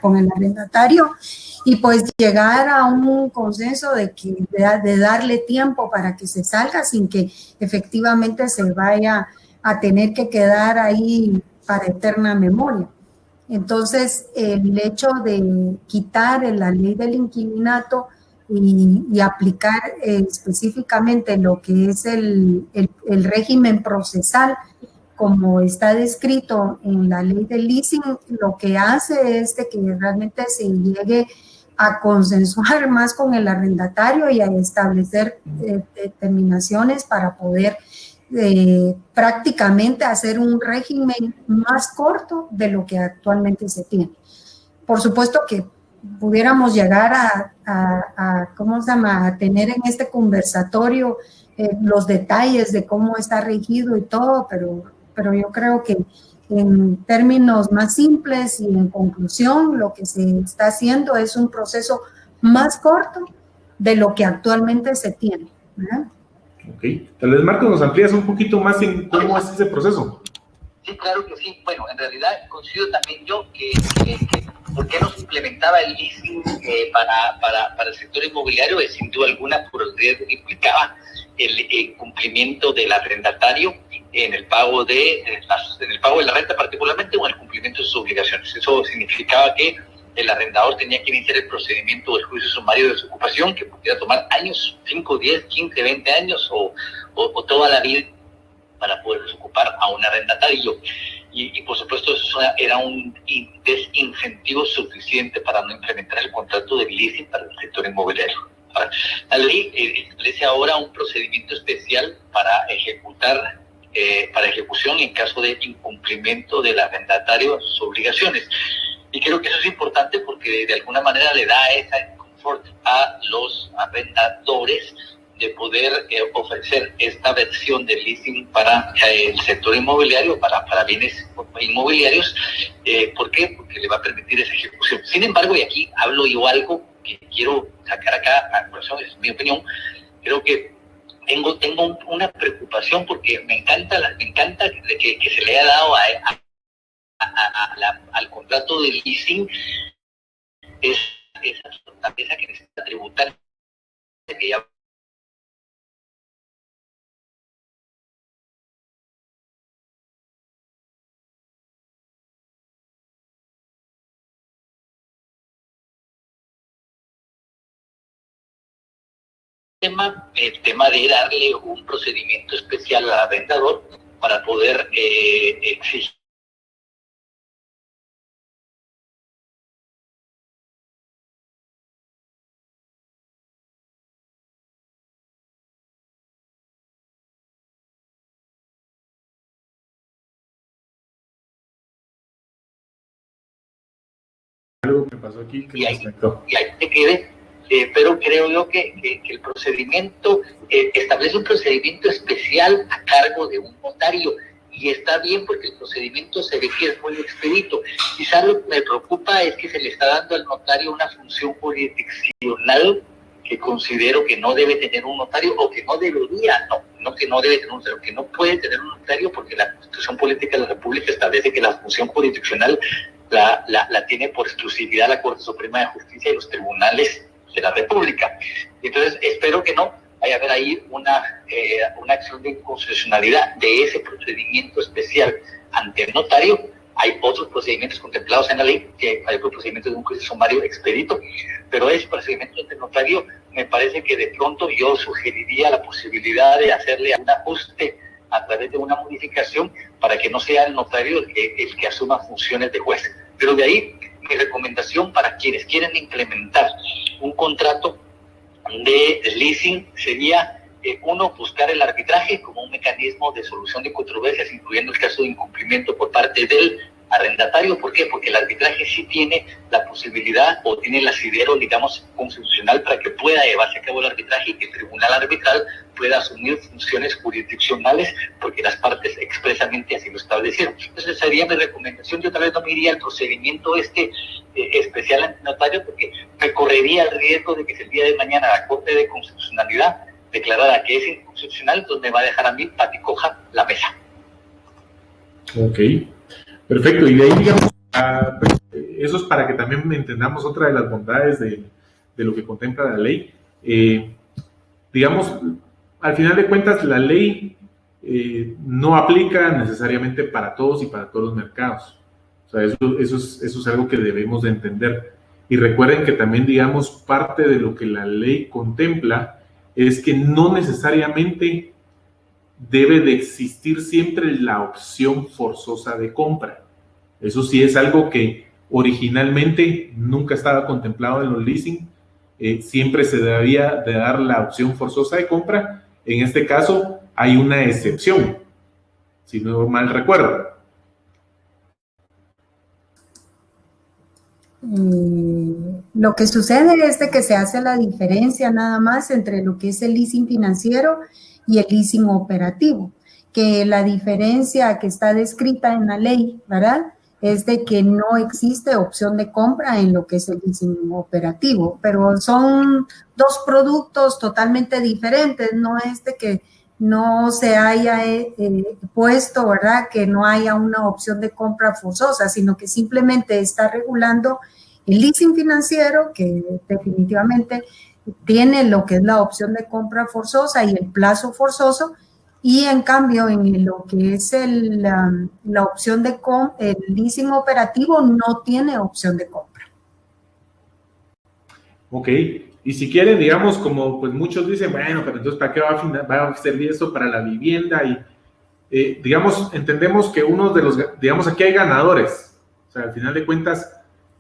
con el arrendatario y pues llegar a un consenso de darle tiempo para que se salga sin que efectivamente se vaya a tener que quedar ahí para eterna memoria. Entonces, el hecho de quitar la ley del inquilinato y aplicar específicamente lo que es el régimen procesal como está descrito en la ley del leasing, lo que hace es de que realmente se llegue a consensuar más con el arrendatario y a establecer determinaciones para poder prácticamente hacer un régimen más corto de lo que actualmente se tiene. Por supuesto que pudiéramos llegar ¿cómo se llama?, a tener en este conversatorio los detalles de cómo está regido y todo, pero yo creo que en términos más simples y en conclusión, lo que se está haciendo es un proceso más corto de lo que actualmente se tiene, ¿verdad? Ok. Tal vez, Marcos, nos amplías un poquito más en cómo es ese proceso. Sí, claro que sí. Bueno, en realidad coincido también yo que ¿por qué no se implementaba el leasing para el sector inmobiliario? Es sin duda alguna por el riesgo que implicaba el cumplimiento del arrendatario en el pago de la renta particularmente o en el cumplimiento de sus obligaciones. Eso significaba que el arrendador tenía que iniciar el procedimiento del juicio sumario de desocupación, que pudiera tomar años, 5, 10, 15, 20 años o toda la vida para poder desocupar a un arrendatario. Y por supuesto eso era un desincentivo suficiente para no implementar el contrato de leasing para el sector inmobiliario. Ahora, la ley establece ahora un procedimiento especial para ejecución en caso de incumplimiento del arrendatario de sus obligaciones. Y creo que eso es importante porque de alguna manera le da esa confort a los arrendadores de poder ofrecer esta versión de leasing para el sector inmobiliario, para bienes inmobiliarios. ¿Por qué? Porque le va a permitir esa ejecución. Sin embargo, y aquí hablo yo algo que quiero sacar acá a colación, es mi opinión, creo que tengo una preocupación porque me encanta que se le haya dado al contrato de leasing esa fortaleza que necesita tributar, que ya el tema de darle un procedimiento especial al arrendador para poder exigir Algo que pasó aquí que y ahí se quede. Pero creo yo que el procedimiento establece un procedimiento especial a cargo de un notario y está bien porque el procedimiento se ve que es muy expedito. Quizás lo que me preocupa es que se le está dando al notario una función jurisdiccional que considero que no debe tener un notario o que no debería, no que no debe tener un notario, que no puede tener un notario porque la Constitución Política de la República establece que la función jurisdiccional la tiene por exclusividad la Corte Suprema de Justicia y los tribunales de la República. Entonces, espero que no vaya a haber ahí una acción de inconstitucionalidad de ese procedimiento especial ante el notario. Hay otros procedimientos contemplados en la ley, que hay otros procedimientos de un juicio sumario expedito, pero ese procedimiento ante el notario me parece que de pronto yo sugeriría la posibilidad de hacerle un ajuste a través de una modificación para que no sea el notario el que asuma funciones de juez. Pero de ahí mi recomendación para quienes quieren implementar un contrato de leasing sería, uno, buscar el arbitraje como un mecanismo de solución de controversias, incluyendo el caso de incumplimiento por parte del arrendatario. ¿Por qué? Porque el arbitraje sí tiene la posibilidad o tiene el asidero, digamos, constitucional para que pueda llevarse a cabo el arbitraje y que el tribunal arbitral pueda asumir funciones jurisdiccionales porque las partes expresamente así lo establecieron. Entonces sería mi recomendación. Yo tal vez no me iría al procedimiento especial ante notario porque me correría el riesgo de que si el día de mañana la Corte de Constitucionalidad declarara que es inconstitucional, entonces me va a dejar a mí paticoja la mesa. Ok, perfecto. Y de ahí, digamos, pues, eso es para que también entendamos otra de las bondades de lo que contempla la ley. Digamos, al final de cuentas, la ley no aplica necesariamente para todos y para todos los mercados. O sea, eso es algo que debemos de entender. Y recuerden que también, digamos, parte de lo que la ley contempla es que no necesariamente debe de existir siempre la opción forzosa de compra. Eso sí es algo que originalmente nunca estaba contemplado en los leasing. Siempre se debía de dar la opción forzosa de compra. En este caso hay una excepción, si no mal recuerdo. Lo que sucede es de que se hace la diferencia nada más entre lo que es el leasing financiero y el leasing operativo, que la diferencia que está descrita en la ley, ¿verdad?, es de que no existe opción de compra en lo que es el leasing operativo, pero son dos productos totalmente diferentes, no es de que no se haya puesto, ¿verdad?, que no haya una opción de compra forzosa, sino que simplemente está regulando el leasing financiero, que definitivamente tiene lo que es la opción de compra forzosa y el plazo forzoso, y en cambio en lo que es la opción de el leasing operativo no tiene opción de compra. Ok, y si quieren, digamos, como pues muchos dicen, bueno, pero entonces ¿para qué va a servir esto para la vivienda? Y digamos, entendemos que uno de los, digamos, aquí hay ganadores, o sea, al final de cuentas,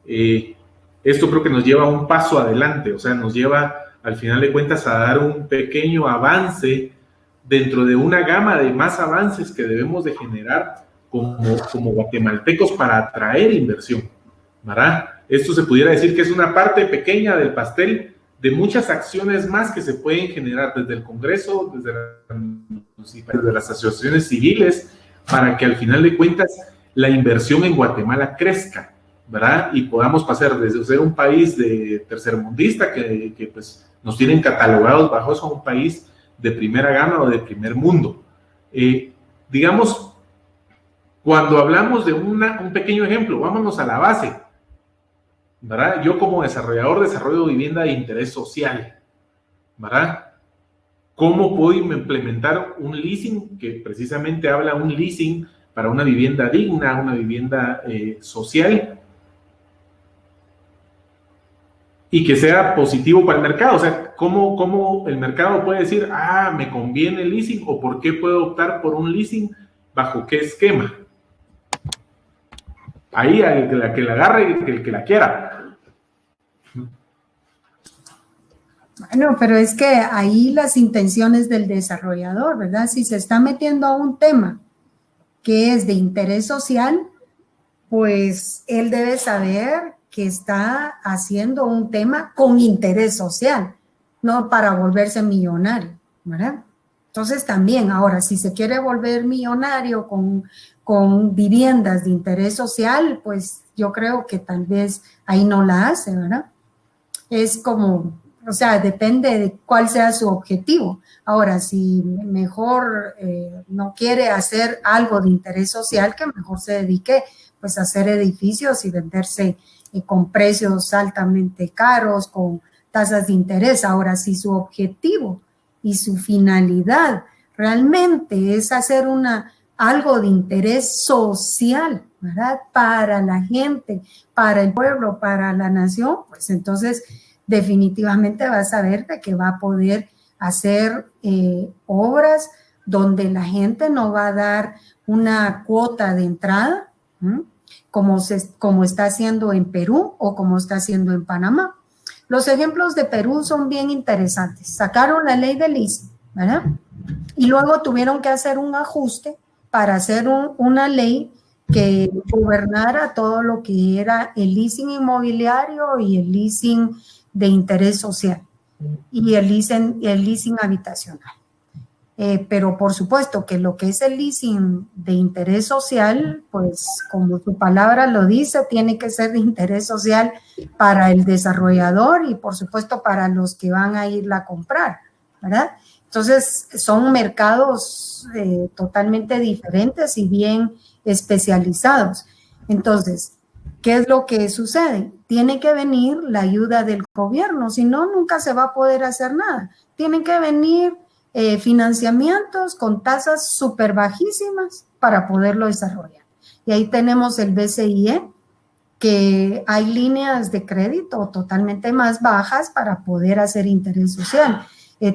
esto creo que nos lleva un paso adelante, o sea, nos lleva al final de cuentas a dar un pequeño avance dentro de una gama de más avances que debemos de generar como guatemaltecos para atraer inversión, ¿verdad? Esto se pudiera decir que es una parte pequeña del pastel de muchas acciones más que se pueden generar desde el Congreso, desde las asociaciones civiles, para que al final de cuentas la inversión en Guatemala crezca, ¿verdad? Y podamos pasar desde ser un país de tercermundista que pues nos tienen catalogados bajo eso a un país de primera gama o de primer mundo. Digamos, cuando hablamos de un pequeño ejemplo, vámonos a la base, ¿verdad? Yo como desarrollador desarrollo vivienda de interés social, ¿verdad? ¿Cómo puedo implementar un leasing que precisamente habla un leasing para una vivienda digna, una vivienda social, y que sea positivo para el mercado? O sea, ¿cómo el mercado puede decir, me conviene el leasing, o por qué puedo optar por un leasing, bajo qué esquema? Ahí, el que la agarre y el que la quiera. Bueno, pero es que ahí las intenciones del desarrollador, ¿verdad? Si se está metiendo a un tema que es de interés social, pues él debe saber que está haciendo un tema con interés social, no para volverse millonario, ¿verdad? Entonces también, ahora, si se quiere volver millonario con viviendas de interés social, pues yo creo que tal vez ahí no la hace, ¿verdad? Es como, o sea, depende de cuál sea su objetivo. Ahora, si mejor no quiere hacer algo de interés social, que mejor se dedique pues a hacer edificios y venderse con precios altamente caros, con tasas de interés. Ahora, si su objetivo y su finalidad realmente es hacer algo de interés social, ¿verdad?, para la gente, para el pueblo, para la nación, pues entonces definitivamente va a saber de que va a poder hacer obras donde la gente no va a dar una cuota de entrada, como está haciendo en Perú o como está haciendo en Panamá. Los ejemplos de Perú son bien interesantes. Sacaron la ley del leasing, ¿verdad? Y luego tuvieron que hacer un ajuste para hacer una ley que gobernara todo lo que era el leasing inmobiliario y el leasing de interés social y el leasing habitacional. Pero por supuesto que lo que es el leasing de interés social, pues como su palabra lo dice, tiene que ser de interés social para el desarrollador y por supuesto para los que van a irla a comprar, ¿verdad? Entonces son mercados totalmente diferentes y bien especializados. Entonces, ¿qué es lo que sucede? Tiene que venir la ayuda del gobierno, si no, nunca se va a poder hacer nada. Tienen que venir financiamientos con tasas súper bajísimas para poderlo desarrollar. Y ahí tenemos el BCIE, que hay líneas de crédito totalmente más bajas para poder hacer interés social.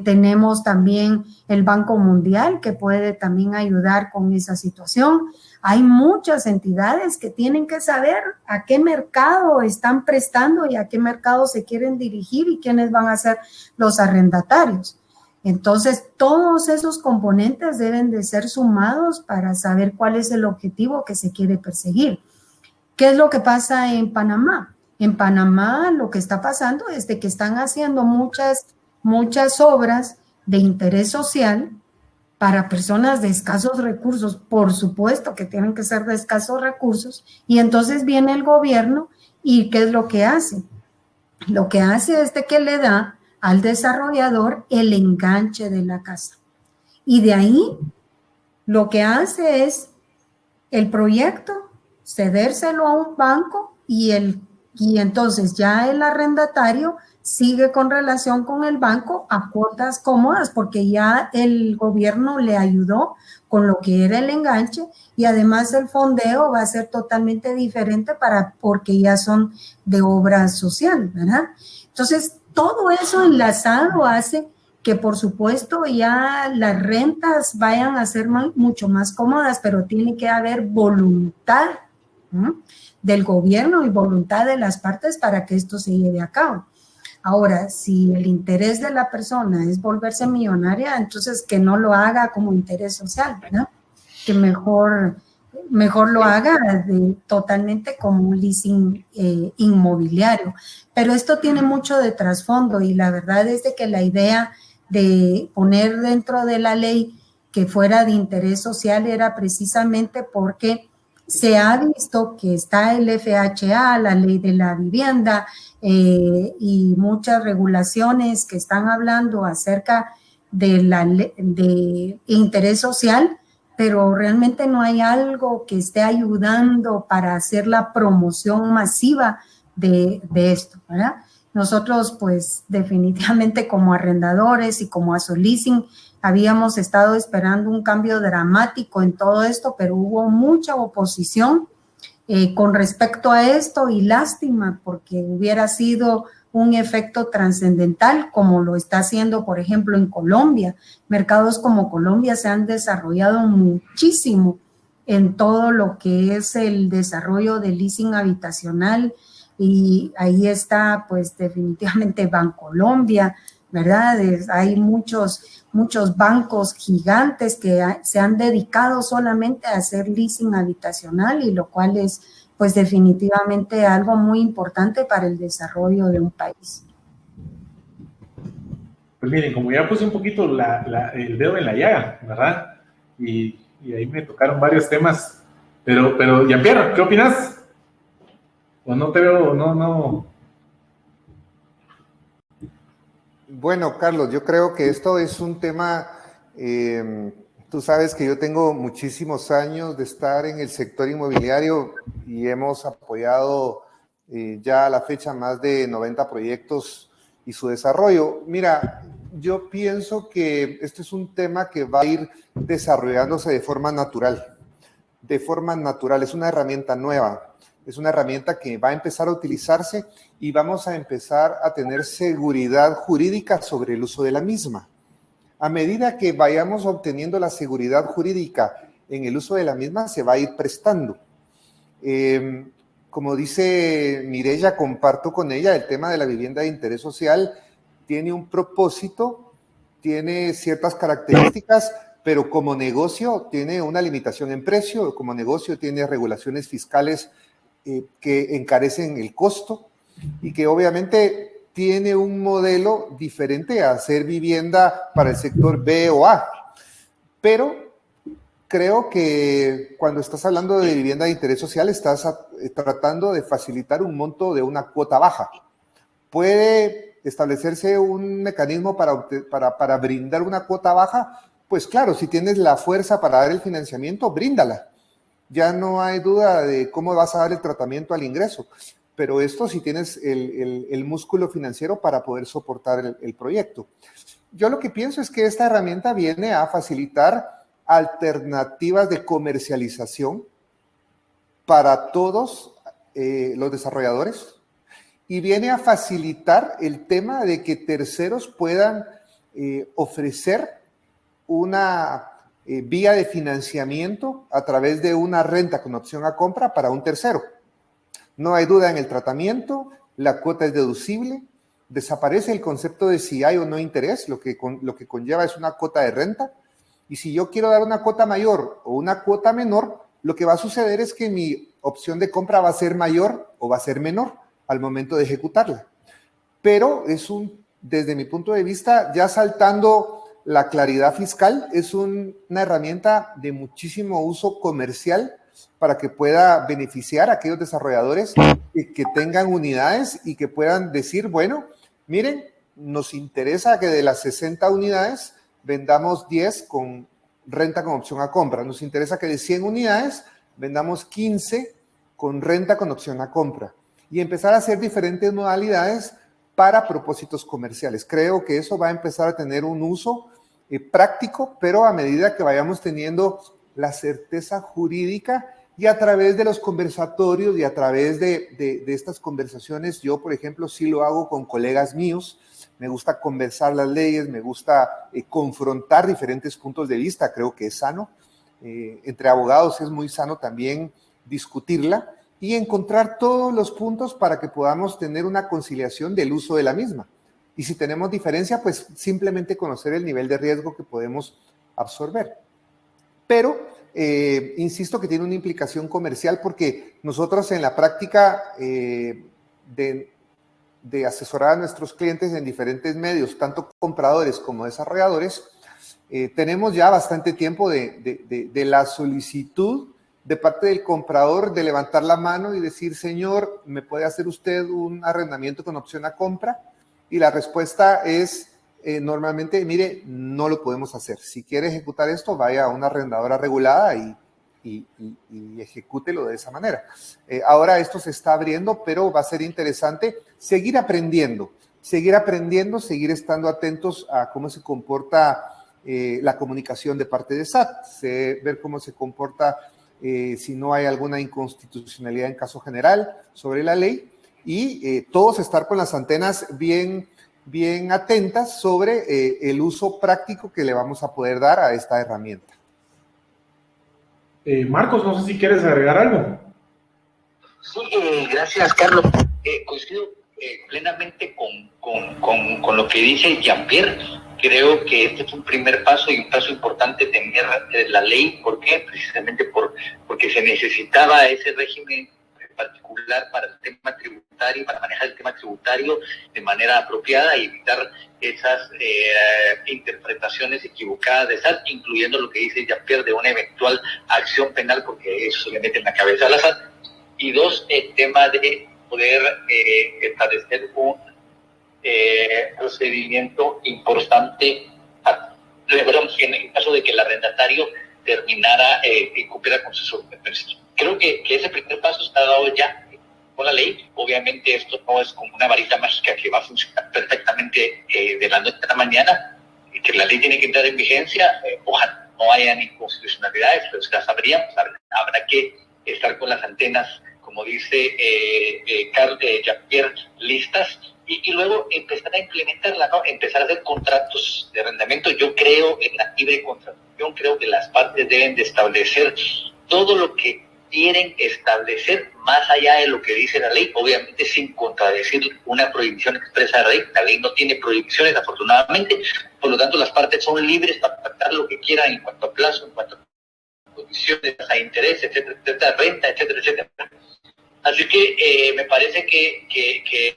Tenemos también el Banco Mundial, que puede también ayudar con esa situación. Hay muchas entidades que tienen que saber a qué mercado están prestando y a qué mercado se quieren dirigir y quiénes van a ser los arrendatarios. Entonces, todos esos componentes deben de ser sumados para saber cuál es el objetivo que se quiere perseguir. ¿Qué es lo que pasa en Panamá? En Panamá lo que está pasando es de que están haciendo muchas obras de interés social para personas de escasos recursos, por supuesto que tienen que ser de escasos recursos, y entonces viene el gobierno y ¿qué es lo que hace? Lo que hace es de que le da al desarrollador el enganche de la casa. Y de ahí lo que hace es el proyecto, cedérselo a un banco y entonces ya el arrendatario sigue con relación con el banco a cuotas cómodas porque ya el gobierno le ayudó con lo que era el enganche y además el fondeo va a ser totalmente diferente porque ya son de obra social, ¿verdad? Entonces, todo eso enlazado hace que por supuesto ya las rentas vayan a ser mucho más cómodas, pero tiene que haber voluntad, ¿no?, del gobierno y voluntad de las partes para que esto se lleve a cabo. Ahora, si el interés de la persona es volverse millonaria, entonces que no lo haga como interés social, ¿verdad? Que mejor lo haga totalmente como un leasing inmobiliario. Pero esto tiene mucho de trasfondo y la verdad es de que la idea de poner dentro de la ley que fuera de interés social era precisamente porque se ha visto que está el FHA, la ley de la vivienda y muchas regulaciones que están hablando acerca de interés social, pero realmente no hay algo que esté ayudando para hacer la promoción masiva de esto, ¿verdad? Nosotros, pues, definitivamente como arrendadores y como Asoleasing habíamos estado esperando un cambio dramático en todo esto, pero hubo mucha oposición con respecto a esto y lástima porque hubiera sido un efecto trascendental como lo está haciendo, por ejemplo, en Colombia. Mercados como Colombia se han desarrollado muchísimo en todo lo que es el desarrollo del leasing habitacional y ahí está, pues, definitivamente Bancolombia, ¿verdad? Hay muchos bancos gigantes que se han dedicado solamente a hacer leasing habitacional y lo cual es, pues, definitivamente algo muy importante para el desarrollo de un país. Pues miren, como ya puse un poquito el dedo en la llaga, ¿verdad? Y ahí me tocaron varios temas, pero Jean-Pierre, ¿qué opinas? ¿O no te veo, no? Bueno, Carlos, yo creo que esto es un tema, tú sabes que yo tengo muchísimos años de estar en el sector inmobiliario y hemos apoyado ya a la fecha más de 90 proyectos y su desarrollo. Mira, yo pienso que este es un tema que va a ir desarrollándose de forma natural. Es una herramienta nueva. Es una herramienta que va a empezar a utilizarse y vamos a empezar a tener seguridad jurídica sobre el uso de la misma. A medida que vayamos obteniendo la seguridad jurídica en el uso de la misma, se va a ir prestando. Como dice Mireya, comparto con ella, el tema de la vivienda de interés social tiene un propósito, tiene ciertas características, pero como negocio tiene una limitación en precio, como negocio tiene regulaciones fiscales que encarecen el costo y que obviamente tiene un modelo diferente a hacer vivienda para el sector B o A. Pero creo que cuando estás hablando de vivienda de interés social estás tratando de facilitar un monto de una cuota baja. Puede establecerse un mecanismo para brindar una cuota baja, pues claro, si tienes la fuerza para dar el financiamiento, bríndala. Ya no hay duda de cómo vas a dar el tratamiento al ingreso, pero esto si tienes el músculo financiero para poder soportar el proyecto. Yo lo que pienso es que esta herramienta viene a facilitar alternativas de comercialización para todos los desarrolladores y viene a facilitar el tema de que terceros puedan ofrecer una vía de financiamiento a través de una renta con opción a compra para un tercero. No hay duda en el tratamiento, la cuota es deducible, desaparece el concepto de si hay o no interés, lo que conlleva es una cuota de renta, y si yo quiero dar una cuota mayor o una cuota menor, lo que va a suceder es que mi opción de compra va a ser mayor o va a ser menor al momento de ejecutarla. Pero es desde mi punto de vista, ya saltando la claridad fiscal es una herramienta de muchísimo uso comercial para que pueda beneficiar a aquellos desarrolladores que tengan unidades y que puedan decir, bueno, miren, nos interesa que de las 60 unidades vendamos 10 con renta con opción a compra. Nos interesa que de 100 unidades vendamos 15 con renta con opción a compra. Y empezar a hacer diferentes modalidades para propósitos comerciales. Creo que eso va a empezar a tener un uso práctico, pero a medida que vayamos teniendo la certeza jurídica y a través de los conversatorios y a través de estas conversaciones, yo, por ejemplo, sí lo hago con colegas míos. Me gusta conversar las leyes, me gusta confrontar diferentes puntos de vista, creo que es sano. Entre abogados es muy sano también discutirla y encontrar todos los puntos para que podamos tener una conciliación del uso de la misma. Y si tenemos diferencia, pues simplemente conocer el nivel de riesgo que podemos absorber. Pero insisto que tiene una implicación comercial porque nosotros en la práctica de asesorar a nuestros clientes en diferentes medios, tanto compradores como desarrolladores, tenemos ya bastante tiempo de la solicitud de parte del comprador de levantar la mano y decir, señor, ¿me puede hacer usted un arrendamiento con opción a compra? Y la respuesta es normalmente, mire, no lo podemos hacer. Si quiere ejecutar esto, vaya a una arrendadora regulada y ejecútelo de esa manera. Ahora esto se está abriendo, pero va a ser interesante seguir aprendiendo, seguir estando atentos a cómo se comporta la comunicación de parte de SAT, ver cómo se comporta si no hay alguna inconstitucionalidad en caso general sobre la ley y todos estar con las antenas bien atentas sobre el uso práctico que le vamos a poder dar a esta herramienta. Marcos, no sé si quieres agregar algo. Sí, gracias, Carlos. Coincido plenamente con lo que dice Jean-Pierre. Creo que este es un primer paso y un paso importante tener la ley. ¿Por qué? Precisamente porque se necesitaba ese régimen particular para el tema tributario, para manejar el tema tributario de manera apropiada y evitar esas interpretaciones equivocadas de SAT, incluyendo lo que dice Jean-Pierre de una eventual acción penal, porque eso se le mete en la cabeza a la SAT. Y dos, el tema de poder establecer un procedimiento importante en el caso de que el arrendatario terminara y cumpliera con sus obligaciones. Creo que ese primer paso está dado ya con la ley. Obviamente esto no es como una varita mágica que va a funcionar perfectamente de la noche a la mañana, y que la ley tiene que entrar en vigencia. Ojalá no haya ni inconstitucionalidades, pero las habría. Habrá que estar con las antenas, como dice Jean-Pierre, listas, y luego empezar a implementarla, ¿no? Empezar a hacer contratos de arrendamiento. Yo creo en la libre contratación, creo que las partes deben de establecer todo lo que quieren establecer más allá de lo que dice la ley, obviamente sin contradecir una prohibición expresa de la ley. La ley no tiene prohibiciones, afortunadamente, por lo tanto las partes son libres para pactar lo que quieran en cuanto a plazo, en cuanto a condiciones, a interés, etcétera, etcétera, renta, etcétera, etcétera. Así que me parece que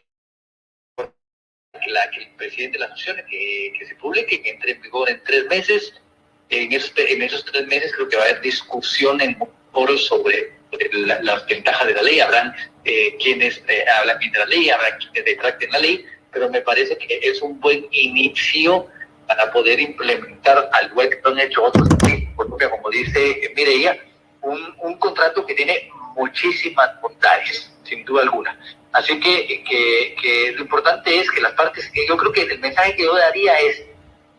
el presidente de las naciones que se publique, que entre en vigor en 3 meses. En esos 3 meses creo que va a haber discusión en foros sobre las ventajas de la ley. Habrán quienes hablan bien de la ley, habrá quienes detracten la ley, pero me parece que es un buen inicio para poder implementar, al igual que lo han hecho otros países, porque como dice Mireia, un contrato que tiene muchísimas bondades, sin duda alguna. Así que lo importante es que las partes, yo creo que el mensaje que yo daría es: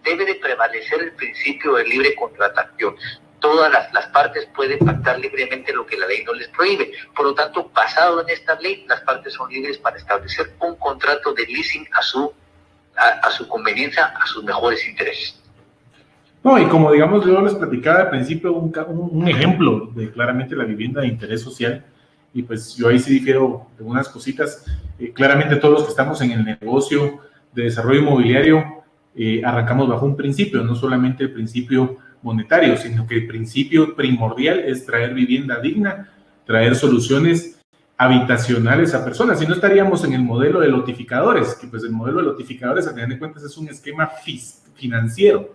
debe de prevalecer el principio de libre contratación. Todas las partes pueden pactar libremente lo que la ley no les prohíbe. Por lo tanto, basado en esta ley, las partes son libres para establecer un contrato de leasing a su conveniencia, a sus mejores intereses. No, y como digamos, yo les platicaba al principio un ejemplo de claramente la vivienda de interés social, y pues yo ahí sí difiero de unas cositas. Claramente todos los que estamos en el negocio de desarrollo inmobiliario arrancamos bajo un principio, no solamente el principio monetario, sino que el principio primordial es traer vivienda digna, traer soluciones habitacionales a personas. Si no, estaríamos en el modelo de lotificadores, que pues el modelo de lotificadores, a final de cuentas, es un esquema financiero,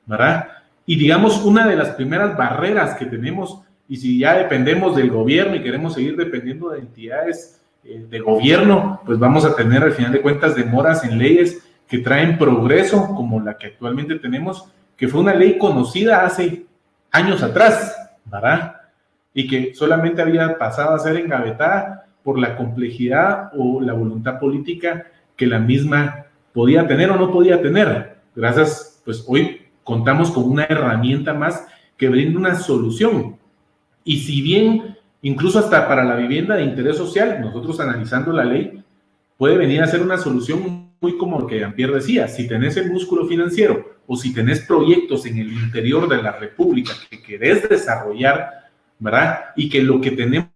¿verdad? Y digamos, una de las primeras barreras que tenemos, y si ya dependemos del gobierno y queremos seguir dependiendo de entidades de gobierno, pues vamos a tener al final de cuentas demoras en leyes que traen progreso, como la que actualmente tenemos, que fue una ley conocida hace años atrás, ¿verdad? Y que solamente había pasado a ser engavetada por la complejidad o la voluntad política que la misma podía tener o no podía tener. Gracias, pues hoy contamos con una herramienta más que brinda una solución. Y si bien, incluso hasta para la vivienda de interés social, nosotros analizando la ley, puede venir a ser una solución muy como lo que Jean-Pierre decía, si tenés el músculo financiero o si tenés proyectos en el interior de la República que querés desarrollar, ¿verdad? Y que lo que tenemos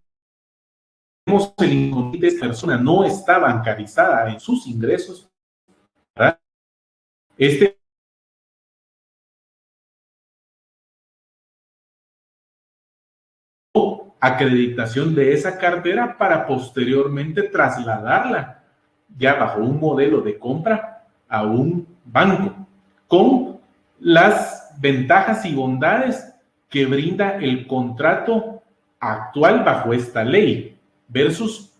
el inconveniente de esta persona no está bancarizada en sus ingresos, ¿verdad? Acreditación de esa cartera para posteriormente trasladarla ya bajo un modelo de compra a un banco con las ventajas y bondades que brinda el contrato actual bajo esta ley versus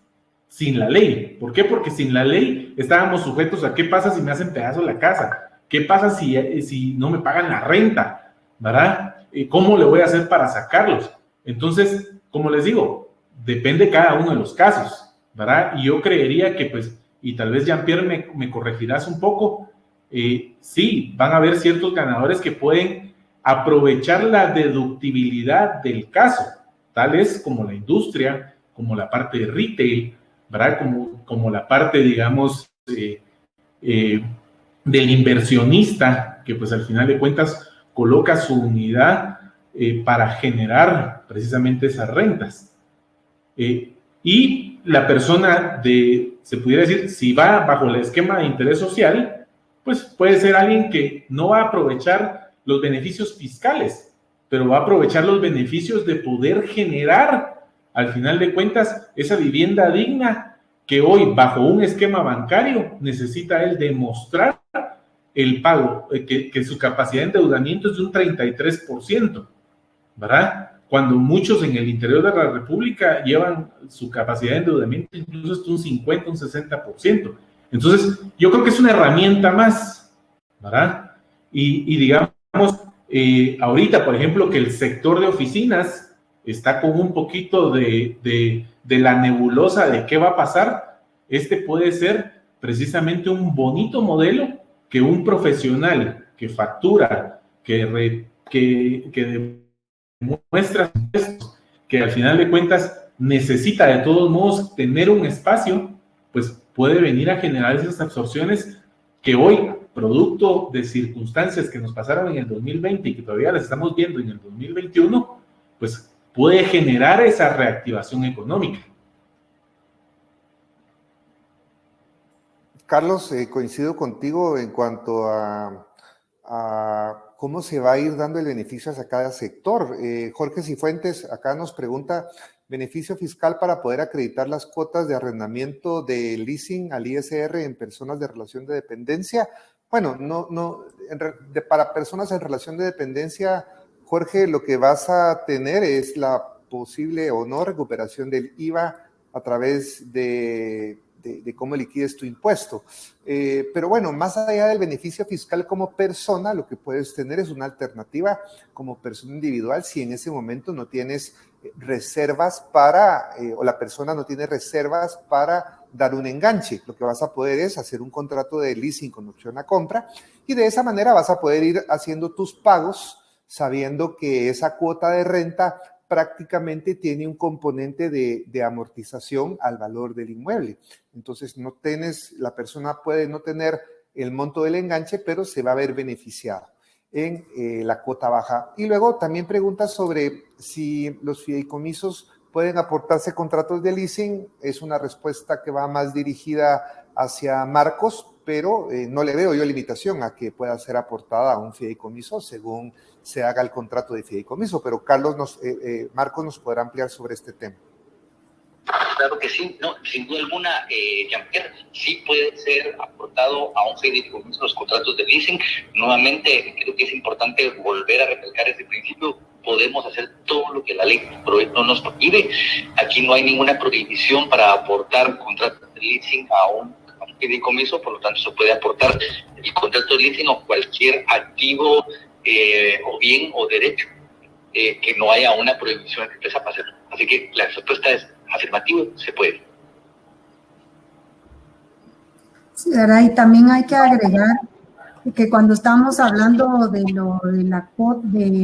sin la ley. ¿Por qué? Porque sin la ley estábamos sujetos a qué pasa si me hacen pedazo la casa, qué pasa si no me pagan la renta, ¿verdad? ¿Cómo le voy a hacer para sacarlos? Entonces, como les digo, depende cada uno de los casos, ¿verdad? Y yo creería que, pues, y tal vez Jean-Pierre me corregirás un poco, sí, van a haber ciertos ganadores que pueden aprovechar la deductibilidad del caso, tales como la industria, como la parte de retail, ¿verdad? Como la parte, digamos, del inversionista, que pues al final de cuentas coloca su unidad para generar precisamente esas rentas. Y la persona se pudiera decir, si va bajo el esquema de interés social, pues puede ser alguien que no va a aprovechar los beneficios fiscales, pero va a aprovechar los beneficios de poder generar, al final de cuentas, esa vivienda digna que hoy, bajo un esquema bancario, necesita él demostrar el pago, que su capacidad de endeudamiento es de un 33%, ¿verdad? Cuando muchos en el interior de la República llevan su capacidad de endeudamiento incluso hasta un 50, un 60%. Entonces, yo creo que es una herramienta más, ¿verdad? Y digamos, ahorita, por ejemplo, que el sector de oficinas está con un poquito de la nebulosa de qué va a pasar, puede ser precisamente un bonito modelo que un profesional que factura, que muestra que al final de cuentas necesita de todos modos tener un espacio, pues puede venir a generar esas absorciones que hoy, producto de circunstancias que nos pasaron en el 2020 y que todavía las estamos viendo en el 2021, pues puede generar esa reactivación económica. Carlos, coincido contigo en cuanto a cómo se va a ir dando el beneficio hacia cada sector. Jorge Cifuentes acá nos pregunta, beneficio fiscal para poder acreditar las cuotas de arrendamiento de leasing al ISR en personas de relación de dependencia. Bueno, para personas en relación de dependencia, Jorge, lo que vas a tener es la posible o no recuperación del IVA a través de cómo liquides tu impuesto. Pero bueno, más allá del beneficio fiscal como persona, lo que puedes tener es una alternativa como persona individual si en ese momento no tienes reservas o la persona no tiene reservas para dar un enganche. Lo que vas a poder es hacer un contrato de leasing con opción a compra y de esa manera vas a poder ir haciendo tus pagos sabiendo que esa cuota de renta prácticamente tiene un componente de amortización al valor del inmueble. Entonces, la persona puede no tener el monto del enganche, pero se va a ver beneficiado en la cuota baja. Y luego también preguntas sobre si los fideicomisos pueden aportarse contratos de leasing. Es una respuesta que va más dirigida hacia Marcos, pero no le veo yo limitación a que pueda ser aportada a un fideicomiso según se haga el contrato de fideicomiso, pero Marcos nos podrá ampliar sobre este tema. Claro que sí, no, sin duda alguna, Jean-Pierre, sí puede ser aportado a un fideicomiso los contratos de leasing. Nuevamente, creo que es importante volver a recalcar ese principio. Podemos hacer todo lo que la ley no nos prohíbe. Aquí no hay ninguna prohibición para aportar contratos de leasing a un fideicomiso, por lo tanto se puede aportar el contrato de leasing o cualquier activo o bien o derecho que no haya una prohibición de empresa para hacerlo. Así que la respuesta es afirmativa, se puede. Sí, ¿verdad? Y también hay que agregar que cuando estamos hablando de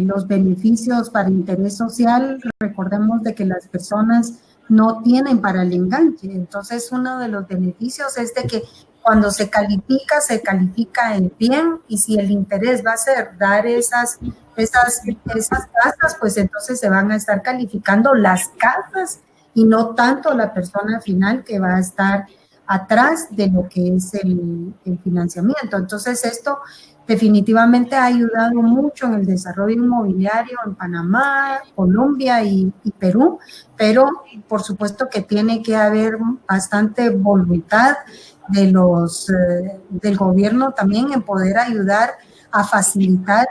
los beneficios para interés social, recordemos de que las personas no tienen para el enganche. Entonces, uno de los beneficios es de que cuando se califica en bien, y si el interés va a ser dar esas casas, pues entonces se van a estar calificando las casas y no tanto la persona final que va a estar atrás de lo que es el financiamiento. Entonces, esto definitivamente ha ayudado mucho en el desarrollo inmobiliario en Panamá, Colombia y Perú, pero por supuesto que tiene que haber bastante voluntad del gobierno también en poder ayudar a facilitar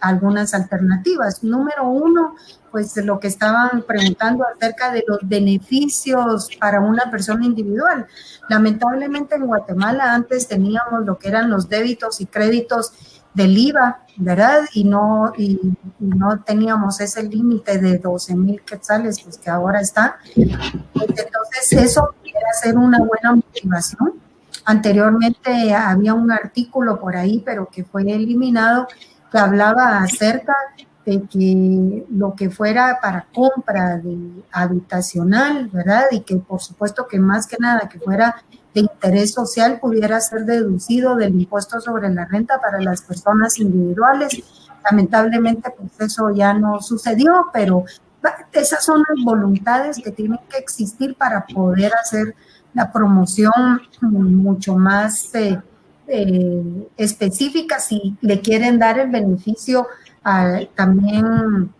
algunas alternativas. Número uno, pues lo que estaban preguntando acerca de los beneficios para una persona individual. Lamentablemente en Guatemala antes teníamos lo que eran los débitos y créditos del IVA, ¿verdad? Y no teníamos ese límite de 12,000 quetzales, pues que ahora está. Pues entonces eso pudiera ser una buena motivación. Anteriormente había un artículo por ahí, pero que fue eliminado, que hablaba acerca de que lo que fuera para compra de habitacional, ¿verdad? Y que por supuesto que más que nada que fuera de interés social pudiera ser deducido del impuesto sobre la renta para las personas individuales. Lamentablemente pues eso ya no sucedió, pero esas son las voluntades que tienen que existir para poder hacer la promoción mucho más específica si le quieren dar el beneficio también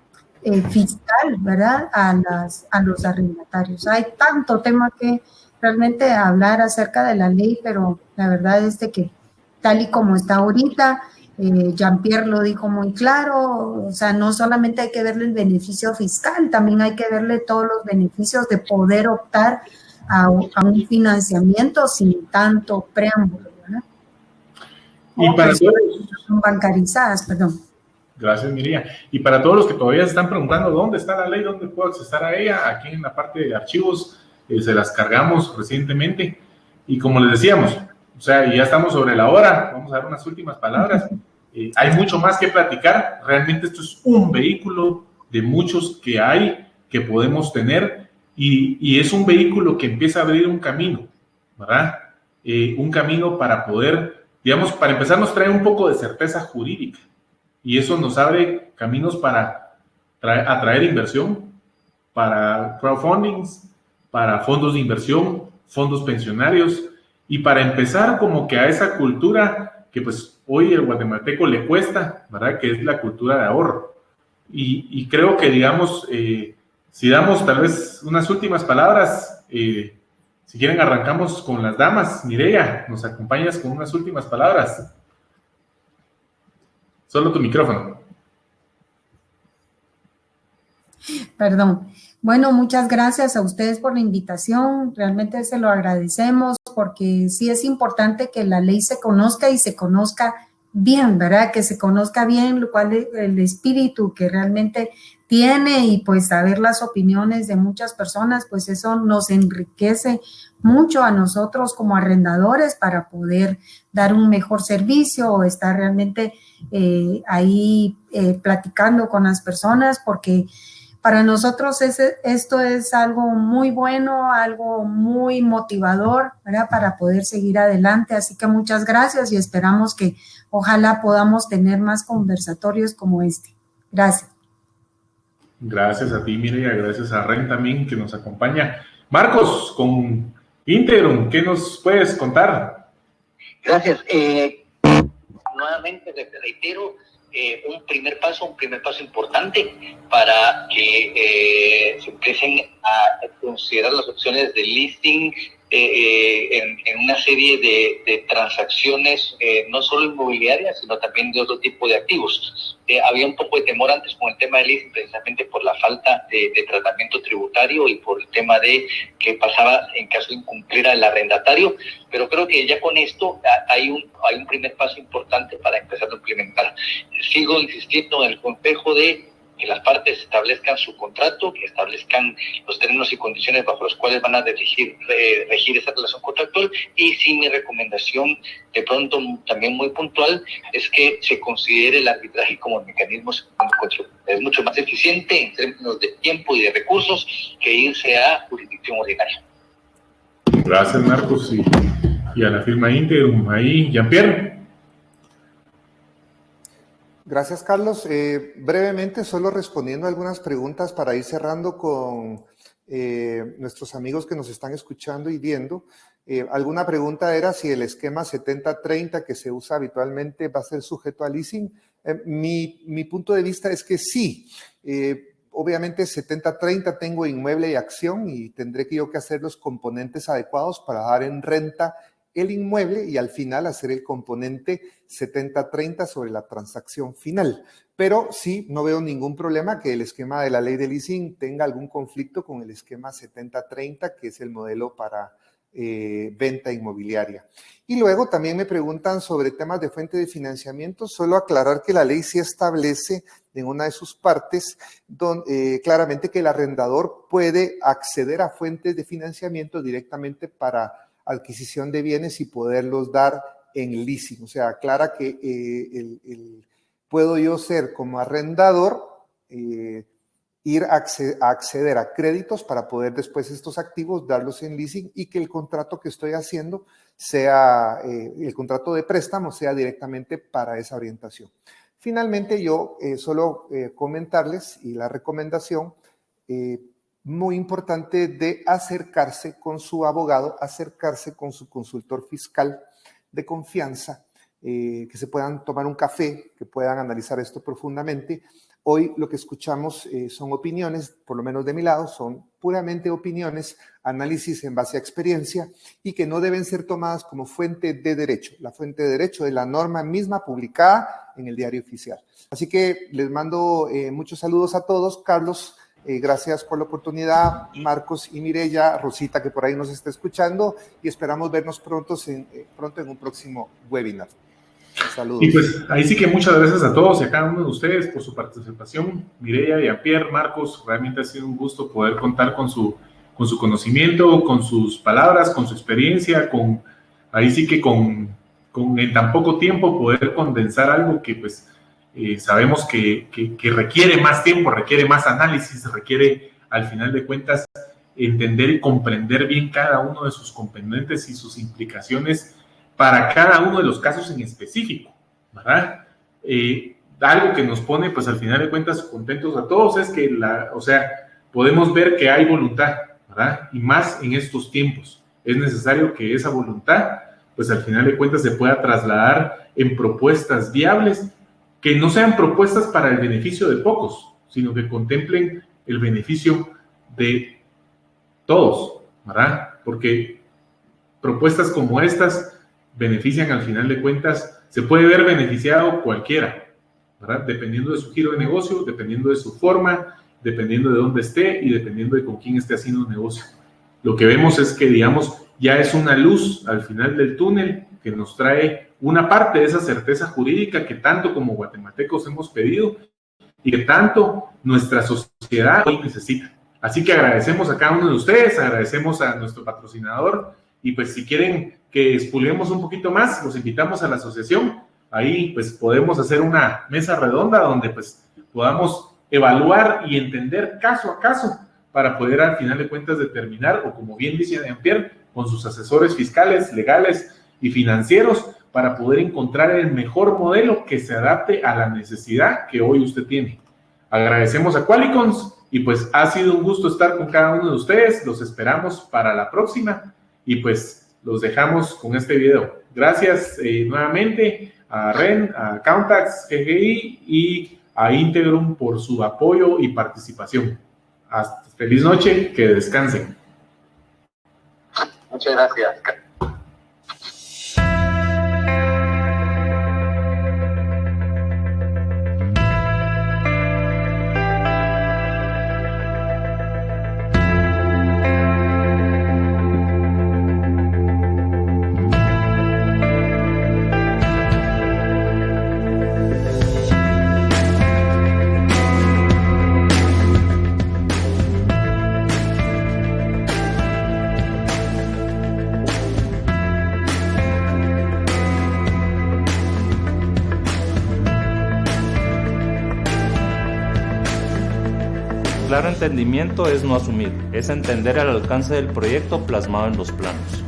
fiscal, ¿verdad? A los arrendatarios. Hay tanto tema que realmente hablar acerca de la ley, pero la verdad es de que tal y como está ahorita, Jean-Pierre lo dijo muy claro, o sea, no solamente hay que verle el beneficio fiscal, también hay que verle todos los beneficios de poder optar a un financiamiento sin tanto preámbulo, ¿verdad? Y para todos, bancarizadas, perdón. Gracias, Miriam. Y para todos los que todavía se están preguntando dónde está la ley, dónde puedo accesar a ella, aquí en la parte de archivos se las cargamos recientemente. Y como les decíamos, o sea, ya estamos sobre la hora, vamos a dar unas últimas palabras. Hay mucho más que platicar. Realmente esto es un vehículo de muchos que hay, que podemos tener. Y es un vehículo que empieza a abrir un camino, ¿verdad? Un camino para poder, digamos, para empezar nos trae un poco de certeza jurídica y eso nos abre caminos para atraer inversión, para crowdfundings, para fondos de inversión, fondos pensionarios y para empezar como que a esa cultura que pues hoy el guatemalteco le cuesta, ¿verdad? Que es la cultura de ahorro. Y creo que, digamos, si damos tal vez unas últimas palabras, si quieren arrancamos con las damas. Mireya, ¿nos acompañas con unas últimas palabras? Solo tu micrófono. Perdón. Bueno, muchas gracias a ustedes por la invitación. Realmente se lo agradecemos porque sí es importante que la ley se conozca y se conozca bien, ¿verdad? Que se conozca bien cuál es el espíritu que realmente tiene y pues saber las opiniones de muchas personas, pues eso nos enriquece mucho a nosotros como arrendadores para poder dar un mejor servicio o estar realmente ahí platicando con las personas porque para nosotros esto es algo muy bueno, algo muy motivador, ¿verdad? Para poder seguir adelante. Así que muchas gracias y esperamos que ojalá podamos tener más conversatorios como este. Gracias. Gracias a ti, Mireya, gracias a Ren también que nos acompaña. Marcos, con Integrum, ¿qué nos puedes contar? Gracias. Nuevamente, reitero, un primer paso importante para que se empiecen a considerar las opciones de leasing en una serie de transacciones, no solo inmobiliarias, sino también de otro tipo de activos. Había un poco de temor antes con el tema del leasing, precisamente por la falta de tratamiento tributario y por el tema de qué pasaba en caso de incumplir al arrendatario, pero creo que ya con esto hay un primer paso importante para empezar a implementar. Sigo insistiendo en el consejo de que las partes establezcan su contrato, que establezcan los términos y condiciones bajo los cuales van a regir esa relación contractual, y sí, mi recomendación, de pronto también muy puntual, es que se considere el arbitraje como mecanismo control. Es mucho más eficiente en términos de tiempo y de recursos que irse a jurisdicción ordinaria. Gracias, Marcos, y a la firma Integrum. Ahí, Jean-Pierre. Gracias, Carlos. Brevemente, solo respondiendo a algunas preguntas para ir cerrando con nuestros amigos que nos están escuchando y viendo. Alguna pregunta era si el esquema 70-30 que se usa habitualmente va a ser sujeto a leasing. Mi punto de vista es que sí. Obviamente 70-30 tengo inmueble y acción y tendré que yo que hacer los componentes adecuados para dar en renta el inmueble y al final hacer el componente 70-30 sobre la transacción final. Pero sí, no veo ningún problema que el esquema de la ley de leasing tenga algún conflicto con el esquema 70-30, que es el modelo para venta inmobiliaria. Y luego también me preguntan sobre temas de fuente de financiamiento. Solo aclarar que la ley sí establece en una de sus partes claramente que el arrendador puede acceder a fuentes de financiamiento directamente para adquisición de bienes y poderlos dar en leasing. O sea, aclara que puedo yo ser como arrendador, ir a acceder a créditos para poder después estos activos darlos en leasing y que el contrato que estoy haciendo sea, el contrato de préstamo sea directamente para esa orientación. Finalmente, yo solo comentarles y la recomendación muy importante de acercarse con su abogado, acercarse con su consultor fiscal de confianza, que se puedan tomar un café, que puedan analizar esto profundamente. Hoy lo que escuchamos son opiniones, por lo menos de mi lado, son puramente opiniones, análisis en base a experiencia y que no deben ser tomadas como fuente de derecho. La fuente de derecho es la norma misma publicada en el Diario Oficial. Así que les mando muchos saludos a todos. Carlos, gracias por la oportunidad. Marcos y Mireya, Rosita que por ahí nos está escuchando y esperamos vernos pronto en un próximo webinar. Saludos. Y pues ahí sí que muchas gracias a todos y a cada uno de ustedes por su participación. Mireya, Jean-Pierre, Marcos, realmente ha sido un gusto poder contar con su conocimiento, con sus palabras, con su experiencia, ahí sí que con en tan poco tiempo poder condensar algo que pues sabemos que requiere más tiempo, requiere más análisis, requiere al final de cuentas entender y comprender bien cada uno de sus componentes y sus implicaciones para cada uno de los casos en específico, ¿verdad? Algo que nos pone, pues al final de cuentas, contentos a todos es que, podemos ver que hay voluntad, ¿verdad? Y más en estos tiempos. Es necesario que esa voluntad, pues al final de cuentas, se pueda trasladar en propuestas viables, que no sean propuestas para el beneficio de pocos, sino que contemplen el beneficio de todos, ¿verdad? Porque propuestas como estas benefician al final de cuentas, se puede ver beneficiado cualquiera, ¿verdad? Dependiendo de su giro de negocio, dependiendo de su forma, dependiendo de dónde esté y dependiendo de con quién esté haciendo un negocio. Lo que vemos es que, digamos, ya es una luz al final del túnel que nos trae una parte de esa certeza jurídica que tanto como guatemaltecos hemos pedido y que tanto nuestra sociedad hoy necesita. Así que agradecemos a cada uno de ustedes, agradecemos a nuestro patrocinador y pues si quieren que expulguemos un poquito más, los invitamos a la asociación. Ahí pues podemos hacer una mesa redonda donde pues podamos evaluar y entender caso a caso para poder al final de cuentas determinar, o como bien dice Jean-Pierre, con sus asesores fiscales, legales y financieros, para poder encontrar el mejor modelo que se adapte a la necesidad que hoy usted tiene. Agradecemos a Qualicons y pues ha sido un gusto estar con cada uno de ustedes. Los esperamos para la próxima y pues los dejamos con este video. Gracias nuevamente a REN, a Countax, GGI y a Integrum por su apoyo y participación. Hasta feliz noche, que descansen. Muchas gracias. Claro entendimiento es no asumir, es entender el alcance del proyecto plasmado en los planos.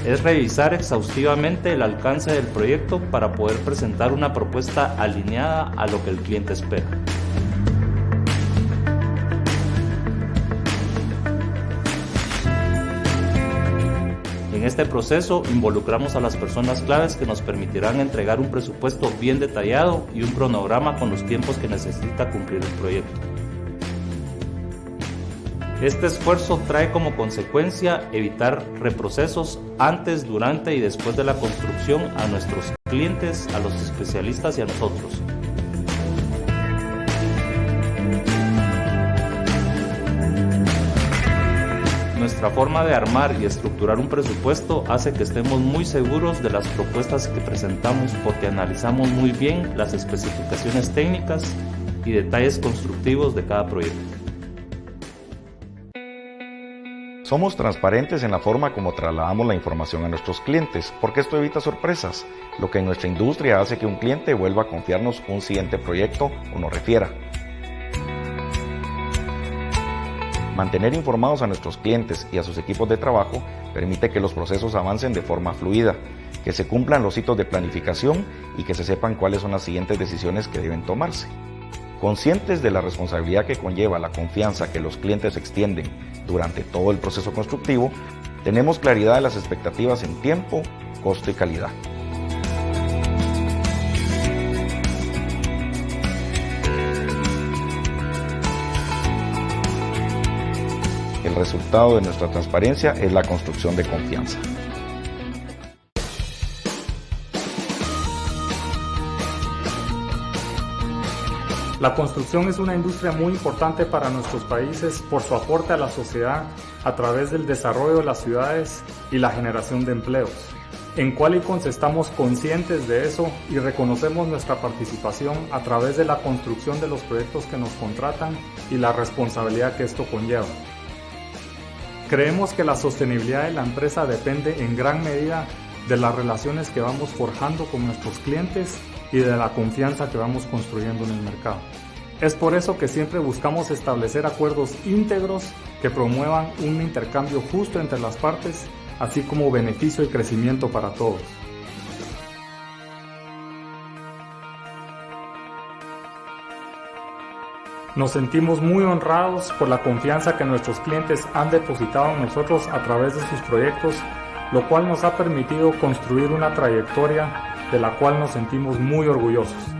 Es revisar exhaustivamente el alcance del proyecto para poder presentar una propuesta alineada a lo que el cliente espera. En este proceso involucramos a las personas claves que nos permitirán entregar un presupuesto bien detallado y un cronograma con los tiempos que necesita cumplir el proyecto. Este esfuerzo trae como consecuencia evitar reprocesos antes, durante y después de la construcción a nuestros clientes, a los especialistas y a nosotros. Nuestra forma de armar y estructurar un presupuesto hace que estemos muy seguros de las propuestas que presentamos porque analizamos muy bien las especificaciones técnicas y detalles constructivos de cada proyecto. Somos transparentes en la forma como trasladamos la información a nuestros clientes, porque esto evita sorpresas, lo que en nuestra industria hace que un cliente vuelva a confiarnos un siguiente proyecto o nos refiera. Mantener informados a nuestros clientes y a sus equipos de trabajo permite que los procesos avancen de forma fluida, que se cumplan los hitos de planificación y que se sepan cuáles son las siguientes decisiones que deben tomarse. Conscientes de la responsabilidad que conlleva la confianza que los clientes extienden durante todo el proceso constructivo, tenemos claridad de las expectativas en tiempo, costo y calidad. El resultado de nuestra transparencia es la construcción de confianza. La construcción es una industria muy importante para nuestros países por su aporte a la sociedad a través del desarrollo de las ciudades y la generación de empleos. En Qualicons estamos conscientes de eso y reconocemos nuestra participación a través de la construcción de los proyectos que nos contratan y la responsabilidad que esto conlleva. Creemos que la sostenibilidad de la empresa depende en gran medida de las relaciones que vamos forjando con nuestros clientes y de la confianza que vamos construyendo en el mercado. Es por eso que siempre buscamos establecer acuerdos íntegros que promuevan un intercambio justo entre las partes, así como beneficio y crecimiento para todos. Nos sentimos muy honrados por la confianza que nuestros clientes han depositado en nosotros a través de sus proyectos, lo cual nos ha permitido construir una trayectoria de la cual nos sentimos muy orgullosos.